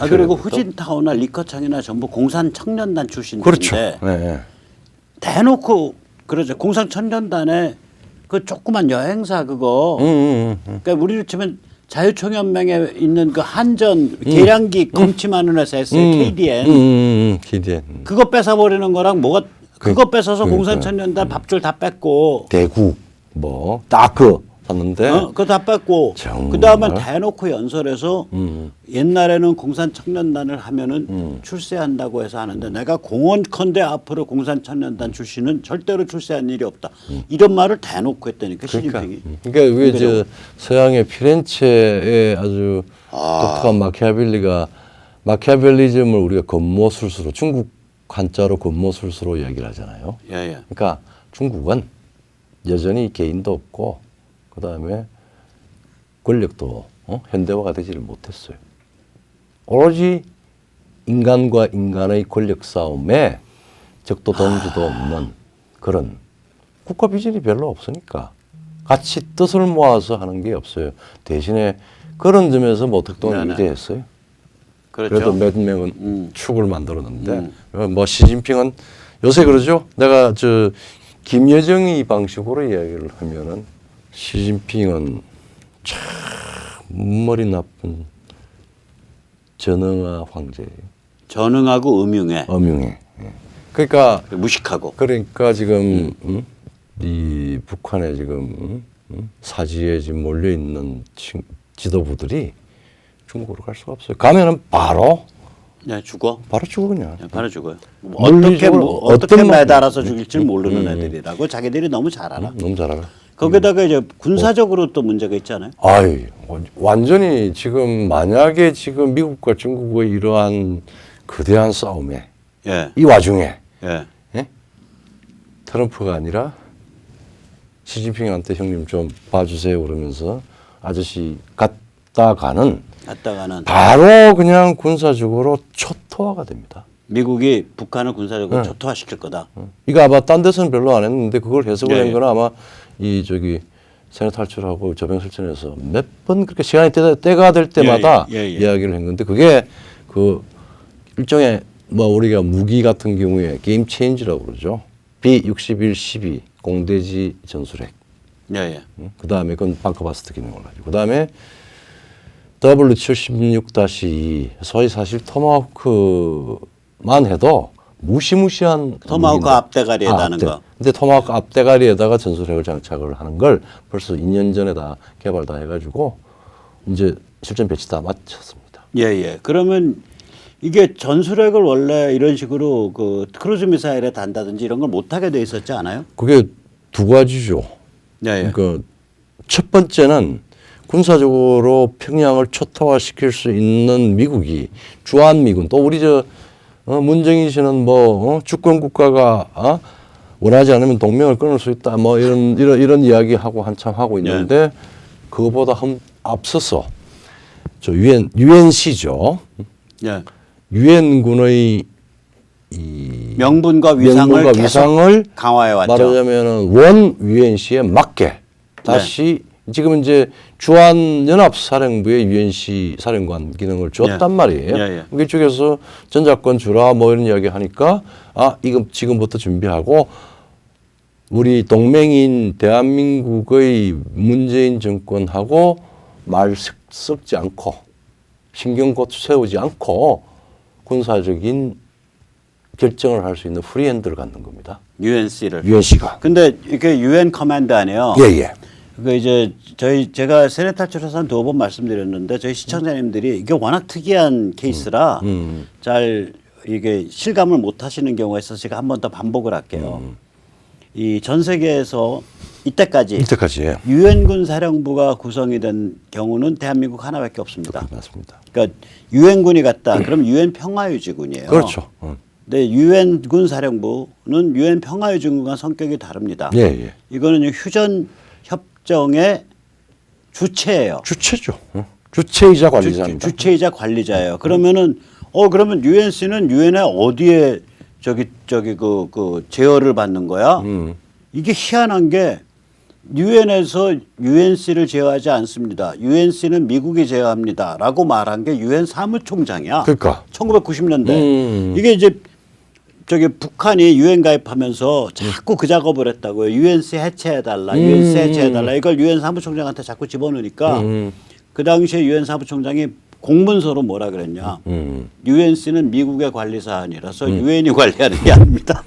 그리고 후진타오나 리커창이나 전부 공산청년단 출신인데. 그렇죠. 대놓고 그러죠. 공산청년단에 그 조그만 여행사 그거. 그러니까 우리로 치면 자유총연맹에 있는 그 한전 계량기 검치 많은 회사 했어요. KDN. KDN. 그거 뺏어버리는 거랑 뭐가 그거 뺏어서 공산청년단 밥줄 다 뺏고. 대구 다크 샀는데. 그거 다 뺏고. 그 다음에 대놓고 연설해서 옛날에는 공산청년단을 하면은 출세한다고 해서 하는데 내가 공언컨대 앞으로 공산청년단 출신은 절대로 출세한 일이 없다. 이런 말을 대놓고 했다니까 시진핑이. 그러니까 왜 서양의 피렌체의 아주 독특한 마키아벨리즘을 우리가 건모술수로 중국 한자로 건모술수로 이야기를 하잖아요. 그러니까 중국은 여전히 개인도 없고 그다음에 권력도 현대화가 되지를 못했어요. 오로지 인간과 인간의 권력 싸움에 적도 동지도 없는 그런 국가 비전이 별로 없으니까 같이 뜻을 모아서 하는 게 없어요. 대신에 그런 점에서 모택동이 위대했어요. 그렇죠. 그래도 몇 명은 축을 만들었는데 시진핑은 요새 그러죠. 내가 김여정이 방식으로 이야기를 하면은 시진핑은 참 머리 나쁜 전응화 황제예요. 전응하고 음흉해. 엄흉해. 예. 그러니까 무식하고. 지금 이 북한에 지금 사지에 지금 몰려 있는 지도부들이 중국으로 갈 수가 없어요. 가면은 바로 죽어. 그냥. 바로 죽어요. 물리적으로 어떻게 어떤 매달아서 죽일지 모르는 애들이라고 자기들이 너무 잘 알아. 너무 잘 알아. 거기다가 이제 군사적으로 또 문제가 있잖아요. 아이, 완전히 지금 만약에 지금 미국과 중국의 이러한 거대한 싸움에 예. 이 와중에 예. 예? 트럼프가 아니라 시진핑한테 형님 좀 봐주세요 그러면서 아저씨 갔다가는 바로 그냥 군사적으로 초토화가 됩니다. 미국이 북한을 군사적으로 네. 초토화시킬 거다. 이거 아마 딴 데서는 별로 안 했는데 그걸 해석을 예, 한 예. 거는 아마 이 세뇌 탈출하고 저병설전에서 몇 번 그렇게 시간이 때가 될 때마다 이야기를 한 건데 그게 그 일종의 뭐 우리가 무기 같은 경우에 게임 체인지라고 그러죠. B-61-12 공대지 전술핵. 예. 그 다음에 그건 방커바스트 기능을 가지고. 그 다음에 W76-2 소위 사실 토마호크만 해도 무시무시한 토마호크 앞대가리에다는 거. 근데 토마호크 앞대가리에다가 전술핵을 장착을 하는 걸 벌써 2년 전에 다 개발 다 해가지고 이제 실전 배치 다 마쳤습니다. 예. 그러면 이게 전술핵을 원래 이런 식으로 그 크루즈 미사일에 단다든지 이런 걸 못하게 돼 있었지 않아요? 그게 두 가지죠. 예. 그러니까 첫 번째는 군사적으로 평양을 초토화시킬 수 있는 미국이 주한미군 또 우리 문정인 씨는 주권 국가가 원하지 않으면 동맹을 끊을 수 있다 뭐 이런 이야기하고 한참 하고 있는데 그거보다 앞서서 저 UNC죠. 예. 유엔군의 이 명분과 위상을 강화해 왔죠. 말하자면은 원 UNC에 맞게 다시 지금 이제 주한 연합 사령부의 UNC 사령관 기능을 줬단 말이에요. 이쪽에서 전작권 주라 뭐 이런 이야기 하니까 이거 지금부터 준비하고 우리 동맹인 대한민국의 문재인 정권하고 말 섞지 않고 신경 곧 세우지 않고 군사적인 결정을 할 수 있는 프리핸드를 갖는 겁니다. UNC가. 근데 이게 UN 커맨드 아니에요. 예. 그 이제 제가 세뇌 탈출해서 한 2번 말씀드렸는데 저희 시청자님들이 이게 워낙 특이한 케이스라 잘 이게 실감을 못 하시는 경우가 있어서 제가 한 번 더 반복을 할게요. 이 전 세계에서 이때까지 유엔군 사령부가 구성이 된 경우는 대한민국 하나밖에 없습니다. 맞습니다. 그러니까 유엔군이 갔다. 그럼 유엔 평화유지군이에요. 그렇죠. 근데 유엔군 사령부는 유엔 평화유지군과 성격이 다릅니다. 예. 이거는 휴전 협정의 주체예요. 주체죠. 주체이자 관리자입니다. 주체이자 관리자예요. 그러면은 그러면 UNC는 유엔에 어디에 그 제어를 받는 거야? 이게 희한한 게 유엔에서 UNC를 제어하지 않습니다. UNC는 미국이 제어합니다라고 말한 게 유엔 사무총장이야. 그러니까 1990년대 이게 이제 북한이 유엔 가입하면서 자꾸 그 작업을 했다고요. UNC 해체해달라, UNC 해체해달라. 이걸 유엔 사무총장한테 자꾸 집어넣으니까 그 당시에 유엔 사무총장이 공문서로 뭐라 그랬냐. UNC는 미국의 관리 사안이라서 유엔이 관리하는 게 아닙니다.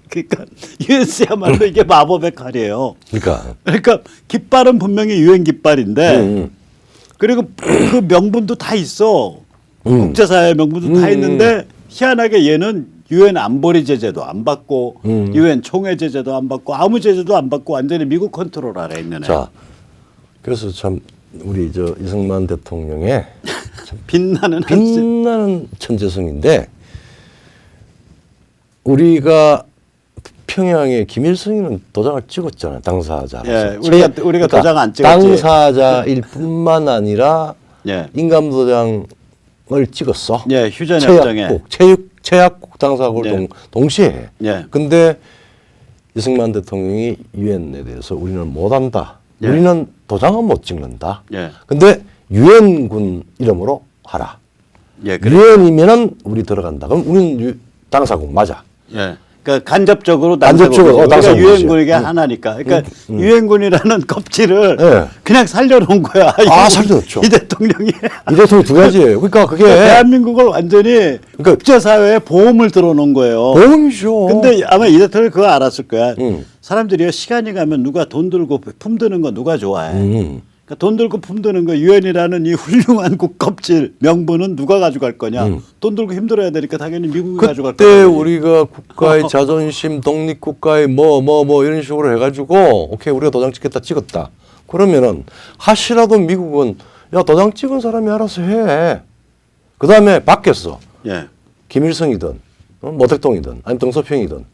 그러니까 UNC야말로 이게 마법의 칼이에요. 그러니까 깃발은 분명히 유엔 깃발인데 그리고 그 명분도 다 있어. 국제사회 명분도 다 있는데 희한하게 얘는 유엔 안보리 제재도 안 받고 유엔 총회 제재도 안 받고 아무 제재도 안 받고 완전히 미국 컨트롤 아래 있는 애. 자, 그래서 참 우리 이승만 대통령의 참 빛나는 천재성인데 우리가 평양에 김일성이는 도장을 찍었잖아요. 당사자라서. 예, 우리가 그러니까 도장 안 찍었지. 당사자일 뿐만 아니라 인감도장을 찍었어. 예, 휴전협정에. 최약국 당사국을 동시에. 근데 이승만 대통령이 유엔에 대해서 우리는 못한다. 우리는 도장은 못 찍는다. 근데 유엔군 이름으로 하라. 유엔이면은 우리 들어간다. 그럼 우리는 당사국 맞아. 그러니까 간접적으로 간접적으로, 우리가 당사본 거지. 유엔군에게 하나니까. 그러니까 유엔군이라는 껍질을 네. 그냥 살려놓은 거야. 살려놓죠. 이 대통령이. 이 대통령 두 가지예요. 그러니까 그게 대한민국을 완전히 그러니까 국제사회에 보험을 들어놓은 거예요. 보험이죠. 근데 아마 이 대통령이 그거 알았을 거야. 음. 사람들이 시간이 가면 누가 돈 들고 품드는 거 누가 좋아해. 그러니까 돈 들고 품드는 거 유엔이라는 이 훌륭한 국껍질 명분은 누가 가져갈 거냐. 돈 들고 힘들어야 되니까 당연히 미국이 가져갈 거야. 그때 우리가 국가의 자존심, 독립국가의 뭐 이런 식으로 해가지고 오케이 우리가 도장 찍겠다 찍었다. 그러면은 하시라도 미국은 야 도장 찍은 사람이 알아서 해. 그 다음에 바뀌었어. 예. 김일성이든 모택동이든 아니면 등소평이든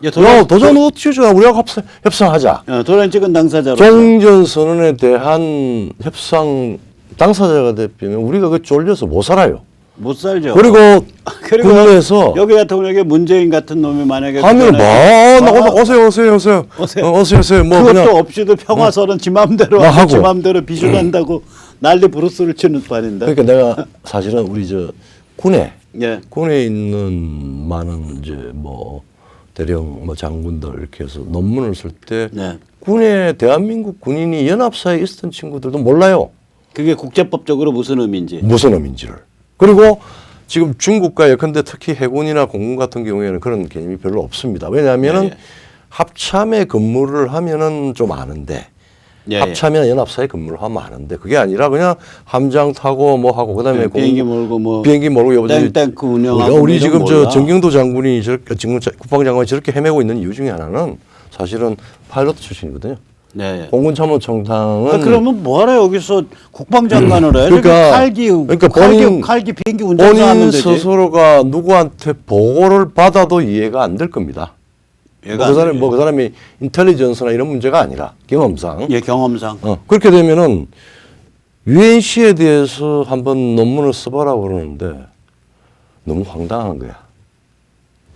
야, 도장 어찌죠? 우리하고 협상하자. 도장 찍은 당사자로. 종전선언에 대한 협상 당사자가 되면 우리가 그 쫄려서 못 살아요. 못 살죠. 그리고 국내에서 여기 대통령에게 문재인 같은 놈이 만약에 하면 그전에 오세요 뭐 그것도 그냥 없이도 평화설은 지 맘대로 하고. 하고 지 맘대로 비준한다고 난리 부르스를 치는 판인데. 그러니까 내가 사실은 우리 저 예. 군에 있는 많은 이제 뭐 대령 뭐 장군들 이렇게 해서 논문을 쓸 때 네. 군에 대한민국 군인이 연합사에 있었던 친구들도 몰라요. 그게 국제법적으로 무슨 의미인지. 무슨 의미인지를. 그리고 지금 중국과 예컨대 특히 해군이나 공군 같은 경우에는 그런 개념이 별로 없습니다. 왜냐하면은 예. 합참에 근무를 하면은 좀 아는데 예, 합참이나 연합사에 근무를 하면 아는데 그게 아니라 그냥 함장 타고 뭐 하고 그다음에 비행기 몰고 뭐 비행기 몰고 여보세요. 땡땡크 운영하고 우리 이런 지금 몰라. 저 정경도 장군이 저렇게 국방장관이 저렇게 헤매고 있는 이유 중에 하나는 사실은 파일럿 출신이거든요. 네. 공군참모총장은 그러면 뭐하러 여기서 국방장관을 해? 그러니까- 칼기 그러니까 본인- 칼기 비행기 운전사 하면 본인 되지. 스스로가 누구한테 보고를 받아도 이해가 안 될 겁니다. 얘가 그 안 사람이 되지. 그 사람이 인텔리전스나 이런 문제가 아니라 경험상. 예, 경험상. 그렇게 되면은 UNC에 대해서 한번 논문을 써봐라 그러는데 너무 황당한 거야.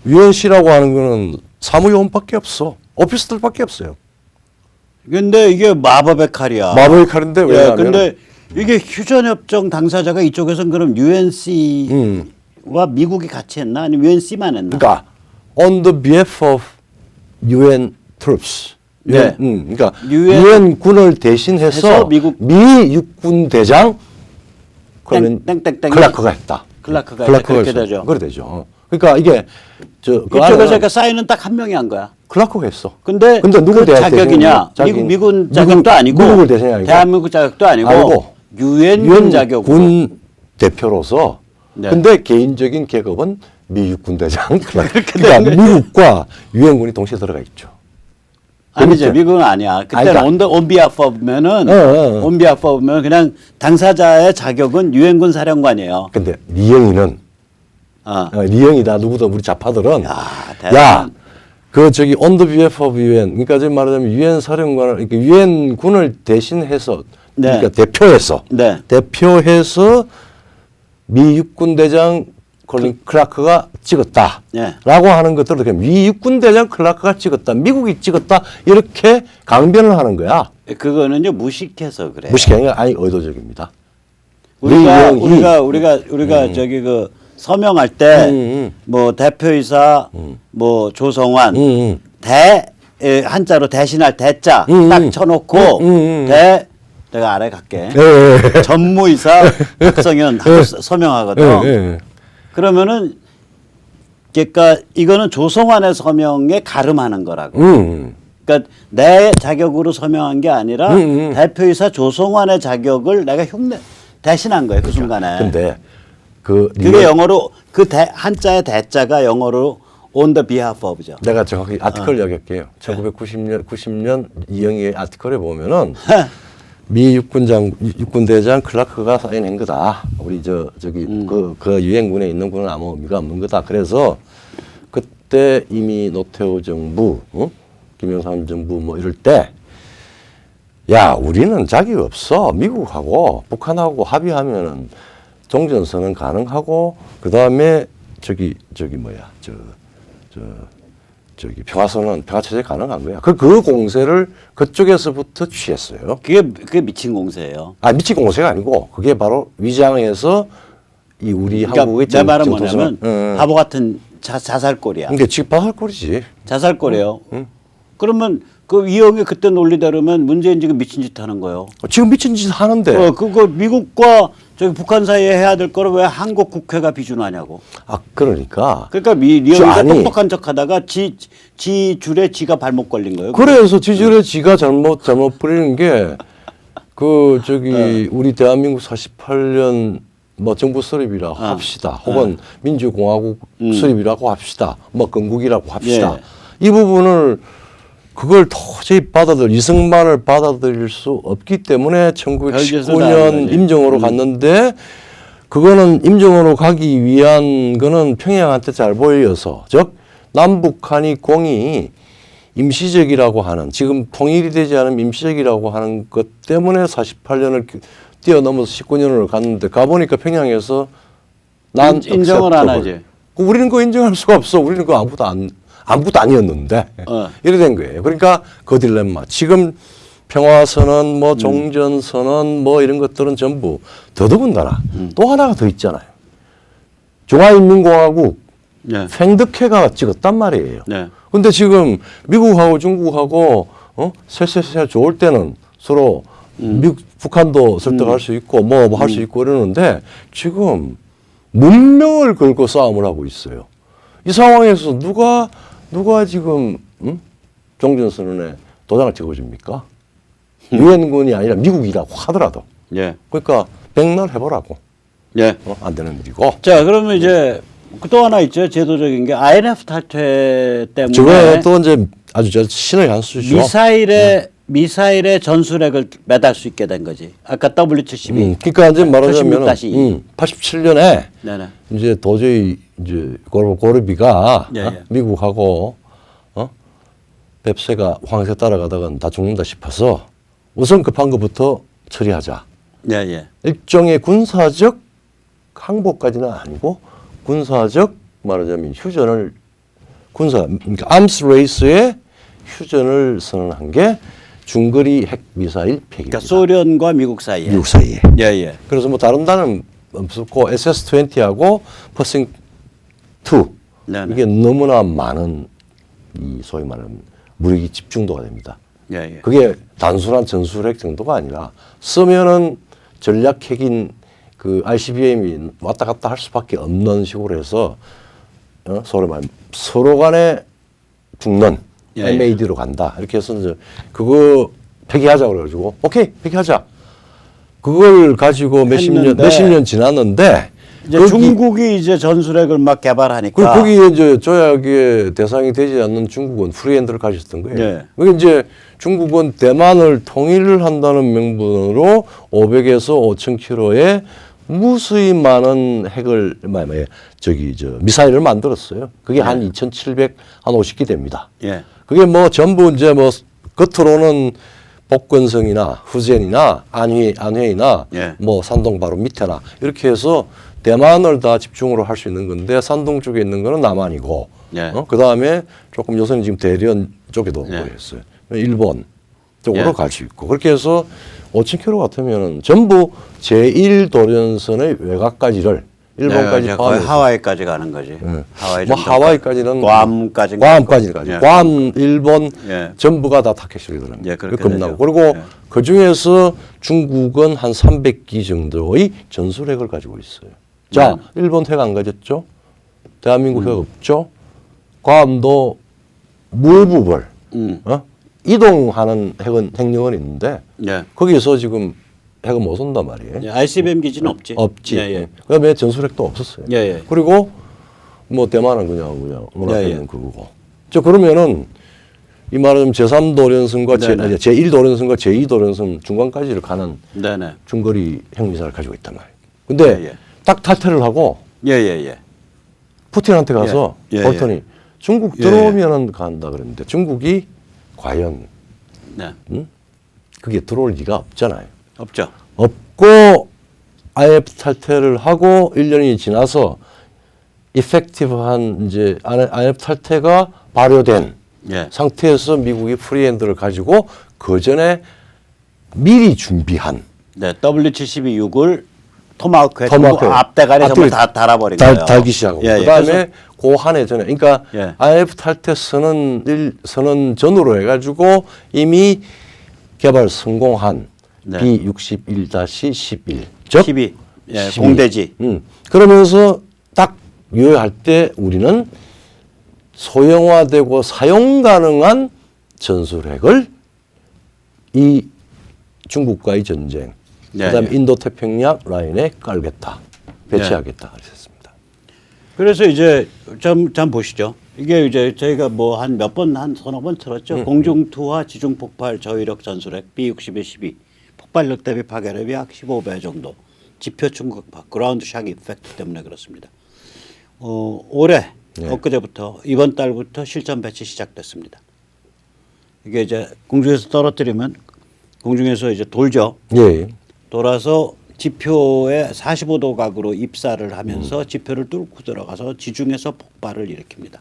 UNC라고 하는 거는 사무요원밖에 없어. 오피스들밖에 없어요. 근데 이게 마법의 칼이야. 마법의 칼인데 예, 왜냐하면 근데 이게 휴전협정 당사자가 이쪽에서는 그럼 UNC와 미국이 같이 했나? 아니면 UNC만 했나? 그러니까 on the behalf of UN troops. 네. 그러니까 UN UN 군을 대신해서 해서 미 육군 대장 그러면 땡땡땡 클라크가 했다. 클라크가 그렇게 되죠. 그래 되죠. 그러니까 이게 그 이쪽에서 안에는 그러니까 사인은 딱 한 명이 한 거야. 클라크가 했어. 근데 누구 그 자격이냐? 미군 자격도 아니고 미국을 대신이 아니고 대한민국 자격도 아니고 유엔군 자격으로. 군 대표로서 네. 근데 개인적인 계급은 미 육군 대장 클라크. 그러니까 미국과 유엔군이 동시에 들어가 있죠. 아니죠. 그렇죠? 미국은 아니야. 그때는 그러니까 on behalf of면은 on behalf of면 그냥 당사자의 자격은 유엔군 사령관이에요. 근데 리영이는 리영이다 누구도 우리 좌파들은 대단한. 그 저기 on the behalf of UN 그러니까 지금 말하자면 유엔 사령관을 그러니까 유엔 군을 대신해서 네. 그러니까 대표해서 네. 대표해서 미 육군 대장 콜린 클라크가 찍었다라고 네. 하는 것들을 그냥 미 육군 대장 클라크가 찍었다 미국이 찍었다 이렇게 강변을 하는 거야. 그거는요 무식해서 그래. 무식한 게 아니 의도적입니다. 우리가 저기 그 서명할 때 뭐 대표이사 뭐 조성환 대 한자로 대신할 대자 딱 쳐놓고 내가 아래 갈게. 전무이사 박성현 하고 서명하거든. 그러면은 그러니까 이거는 조성환의 서명에 가름하는 거라고. 그러니까 내 자격으로 서명한 게 아니라 대표이사 조성환의 자격을 내가 대신한 거예요 그 순간에. 근데 그게 영어로 한자의 대자가 영어로 on the behalf of죠. 내가 정확히 아티클 이야기할게요. 1990년 이영희의 아티클에 보면은 미 육군 대장 클라크가 사인한 거다. 우리 저기 그 유엔군에 있는 군은 아무 의미가 없는 거다. 그래서 그때 이미 노태우 정부, 김영삼 정부 뭐 이럴 때, 야 우리는 자격이 없어. 미국하고 북한하고 합의하면은 종전선언 가능하고 그 다음에 저기 뭐야 저기 평화선언 평화체제 가능한 거야. 그 공세를 그쪽에서부터 취했어요. 그게 미친 공세예요. 미친 공세가 아니고 그게 바로 위장해서 이 우리 그러니까 한국의 내 말은 뭐냐면 바보 같은 자살골이야. 그러니까 직방할 꼴이지. 자살골이에요. 그러면 그 이영애 그때 논리대로면 문재인 지금 미친 짓 하는 거예요. 지금 미친 짓 하는데. 그거 미국과 저기 북한 사이에 해야 될 거를 왜 한국 국회가 비준하냐고. 아 그러니까. 그러니까 리영이가 아니. 똑똑한 척하다가 지 줄에 지가 발목 걸린 거예요. 그래서 지질에 지가 잘못 부리는 게 그 저기 우리 대한민국 48년 뭐 정부 수립이라 합시다. 혹은 민주공화국 수립이라고 합시다. 뭐 건국이라고 합시다. 이 부분을 그걸 도저히 이승만을 받아들일 수 없기 때문에 1919년 임정으로 갔는데 그거는 임정으로 가기 위한 거는 평양한테 잘 보여서 즉 남북한이 공이 임시적이라고 하는 지금 통일이 되지 않은 임시적이라고 하는 것 때문에 48년을 뛰어넘어서 19년으로 갔는데 가보니까 평양에서 난 인정을 안 하지. 우리는 그거 인정할 수가 없어. 우리는 그거 아무것도 아니었는데 이래 된 거예요. 그러니까 그 딜레마. 지금 평화선언, 뭐 종전선언, 뭐 이런 것들은 전부 더더군다나 또 하나가 더 있잖아요. 중화인민공화국 팽덕회가 찍었단 말이에요. 근데 지금 미국하고 중국하고 쎄쎄쎄 좋을 때는 서로 북한도 설득할 수 있고 뭐 할 수 있고 이러는데 지금 문명을 걸고 싸움을 하고 있어요. 이 상황에서 누가 지금 종전선언에 도장을 찍어줍니까? 유엔군이 아니라 미국이라고 하더라도. 그러니까 백날 해보라고. 안 되는 일이고. 자, 그러면 이제 또 하나 있죠. 제도적인 게 INF 탈퇴 때문에. 저거에 또 이제 아주 저 신의 한 수죠. 미사일의 전술핵을 매달 수 있게 된 거지. 아까 W72. 그러니까 이제 말하자면 87년에 네네. 이제 도저히 이제 고르비가 미국하고 뱁새가 황새 따라가다가 다 죽는다 싶어서 우선 급한 것부터 처리하자. 일종의 군사적 항복까지는 아니고 군사적 말하자면 휴전을 그러니까 암스 레이스의 휴전을 선언한 게 중거리 핵 미사일 폐기입니다. 그러니까 소련과 미국 사이에. 그래서 뭐 다른 단은 없었고 SS-20하고 퍼싱 2 이게 너무나 많은 이 소위 말하는 무력이 집중도가 됩니다. 그게 단순한 전술핵 정도가 아니라 쓰면은 전략 핵인 그 ICBM이 왔다 갔다 할 수밖에 없는 식으로 해서 서로 간에 죽는 MAD로 간다. 이렇게 해서 이제 그거 폐기하자 그래가지고 오케이 폐기하자. 그걸 가지고 몇십 년 지났는데 이제 중국이 이제 전술핵을 막 개발하니까 거기에 이제 조약의 대상이 되지 않는 중국은 프리핸드를 가졌던 거예요. 그게 이제 중국은 대만을 통일을 한다는 명분으로 500에서 5,000km의 무수히 많은 핵을 미사일을 만들었어요. 그게 한 2,750개 됩니다. 그게 뭐 전부 이제 뭐 겉으로는 복건성이나 후젠이나 안회이나 뭐 산동 바로 밑에나 이렇게 해서 대만을 다 집중으로 할 수 있는 건데 산동 쪽에 있는 거는 남한이고 그 다음에 조금 요새는 지금 대련 쪽에도 보였어요. 일본 쪽으로 갈 수 있고 그렇게 해서 5,000km 같으면은 전부 제1도련선의 외곽까지를 일본까지 거의 하와이까지 가는 거지. 하와이 뭐 하와이까지는 괌까지 괌, 일본 전부가 다 타켓이 되더라고요. 겁나고 그리고 그 중에서 중국은 한 300기 정도의 전술핵을 가지고 있어요. 자, 일본 핵 안 가졌죠? 대한민국 핵 없죠? 괌도 무부벌 이동하는 핵력은 있는데 거기서 지금 핵은 못 쏜단 말이에요. ICBM 기지는 없지. 그다음에 전술핵도 없었어요. 그리고 뭐 대만은 그냥 문화핵은 그거고. 저 그러면은 이 말은 제3도련선과 제1도련선과 제2도련선 중간까지를 가는 중거리 핵미사를 가지고 있단 말이에요. 근데 딱 탈퇴를 하고 푸틴한테 가서 볼턴이 중국 들어오면은 간다 그랬는데 중국이 과연 그게 들어올 리가 없잖아요. 없고 IF 탈퇴를 하고 1년이 지나서 이펙티브한 이제 IF 탈퇴가 발효된 상태에서 미국이 프리핸드를 가지고 그 전에 미리 준비한 W-72-6을 토마호크에 앞대가리 전부 다 달아버린 거예요. 달기 시작하고 그다음에 그 한 해 전에, 그러니까 예. IMF 탈퇴 선언 전으로 해가지고 이미 개발 성공한 네. B61-11, 즉 12. 예, 12. 공대지. 그러면서 딱 유효할 때 우리는 소형화되고 사용 가능한 전술핵을 이 중국과의 전쟁, 네, 그다음에 네. 인도 태평양 라인에 깔겠다, 배치하겠다 그랬습니다. 그래서 이제 좀 보시죠. 이게 이제 저희가 뭐 한 몇 번 한 서너 번 들었죠. 공중투하 지중폭발 저위력 전술핵 B61-12 폭발력 대비 파괴력이 약 15배 정도. 지표 충격파 그라운드 샥 이펙트 때문에 그렇습니다. 올해 네. 엊그제부터 이번 달부터 실전 배치 시작됐습니다. 이게 이제 공중에서 떨어뜨리면 공중에서 이제 돌죠. 예. 돌아서 지표에 45도 각으로 입사를 하면서 지표를 뚫고 들어가서 지중해서 폭발을 일으킵니다.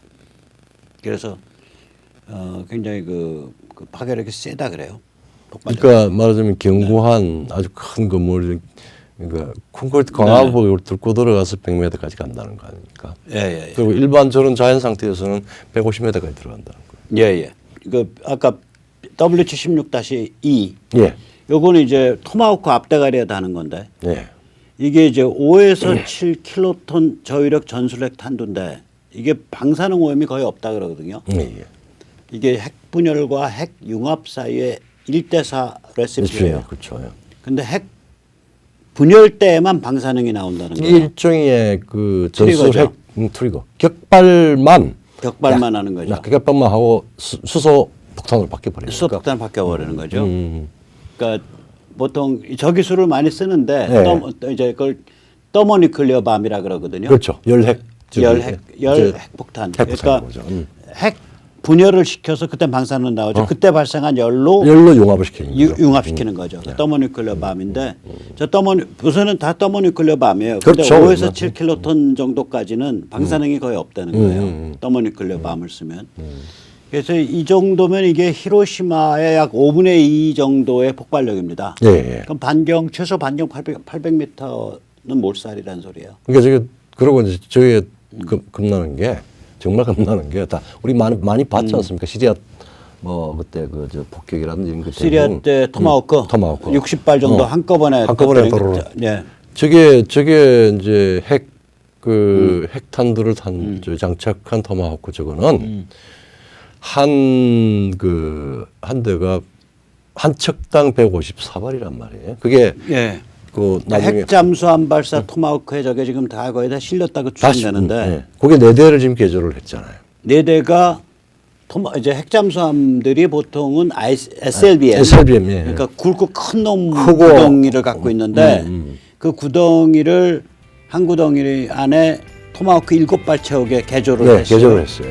그래서 굉장히 그 파괴력이 세다 그래요. 폭발력. 그러니까 말하자면 견고한 아주 큰 건물, 그러니까 콘크리트 광화복을 뚫고 들어가서 100m까지 간다는 거 아닙니까? 예. 그리고 일반 저런 자연 상태에서는 150m까지 들어간다는 거예요. 예. 그 아까 WH16-2 예. 요거는 이제 토마호크 앞대가리에 다는 건데 예. 이게 이제 5에서 7킬로톤 저위력 전술핵 탄두인데 이게 방사능 오염이 거의 없다 그러거든요. 예. 이게 핵 분열과 핵 융합 사이의 1대4 레시피예요. 그렇죠. 예. 근데 핵 분열 때에만 방사능이 나온다는 거예요. 일종의 그 트리거죠. 전술핵 트리거. 격발만 하는 거죠. 격발만 하고 수소 폭탄으로 바뀌어 버려요. 수소폭탄 바뀌어버리는 거죠. 음. 그러니까 보통 저기술을 많이 쓰는데 네. 이제 그걸 더모니클리어 밤이라 그러거든요. 그렇죠. 열핵. 핵폭탄. 핵폭탄인 그러니까 거죠. 핵 분열을 시켜서 그때 방사능 나오죠. 그때 발생한 열로 융합을 시키는 거죠. 융합시키는 거죠. 더모니클리어 밤인데 저 우선은 다 더모니클리어 밤이에요. 근데 그렇죠. 5에서 7킬로톤 정도까지는 방사능이 거의 없다는 거예요. 더모니클리어 밤을 쓰면. 그래서 이 정도면 이게 히로시마의 약 5분의 2 정도의 폭발력입니다. 예. 그럼 최소 반경 800m는 몰살이라는 소리예요. 그러니까 저게 그러고 이제 저게 겁나는 게 정말 겁나는 게 다 우리 많이 봤지 않습니까? 시리아 뭐 그때 그 저 폭격이라든지 이런 것 시리아 때 토마호크 60발 정도 한꺼번에 도로. 예. 저게 이제 핵탄두를 장착한 토마호크 저거는 한 대가 한 척당 154발이란 말이에요. 그게 예. 그 나중에 핵 잠수함 발사 토마호크에 저게 지금 다 거의 다 실렸다고 추정되는데 예. 그게 4대를 지금 개조를 했잖아요. 4대가 이제 핵 잠수함들이 보통은 SLBM, SLBM, 예. 그러니까 굵고 큰 놈 크고 구덩이를 갖고 있는데 그 구덩이를 한 구덩이 안에 토마호크 7발 채우게 개조를 했어요. 개조를 했어요.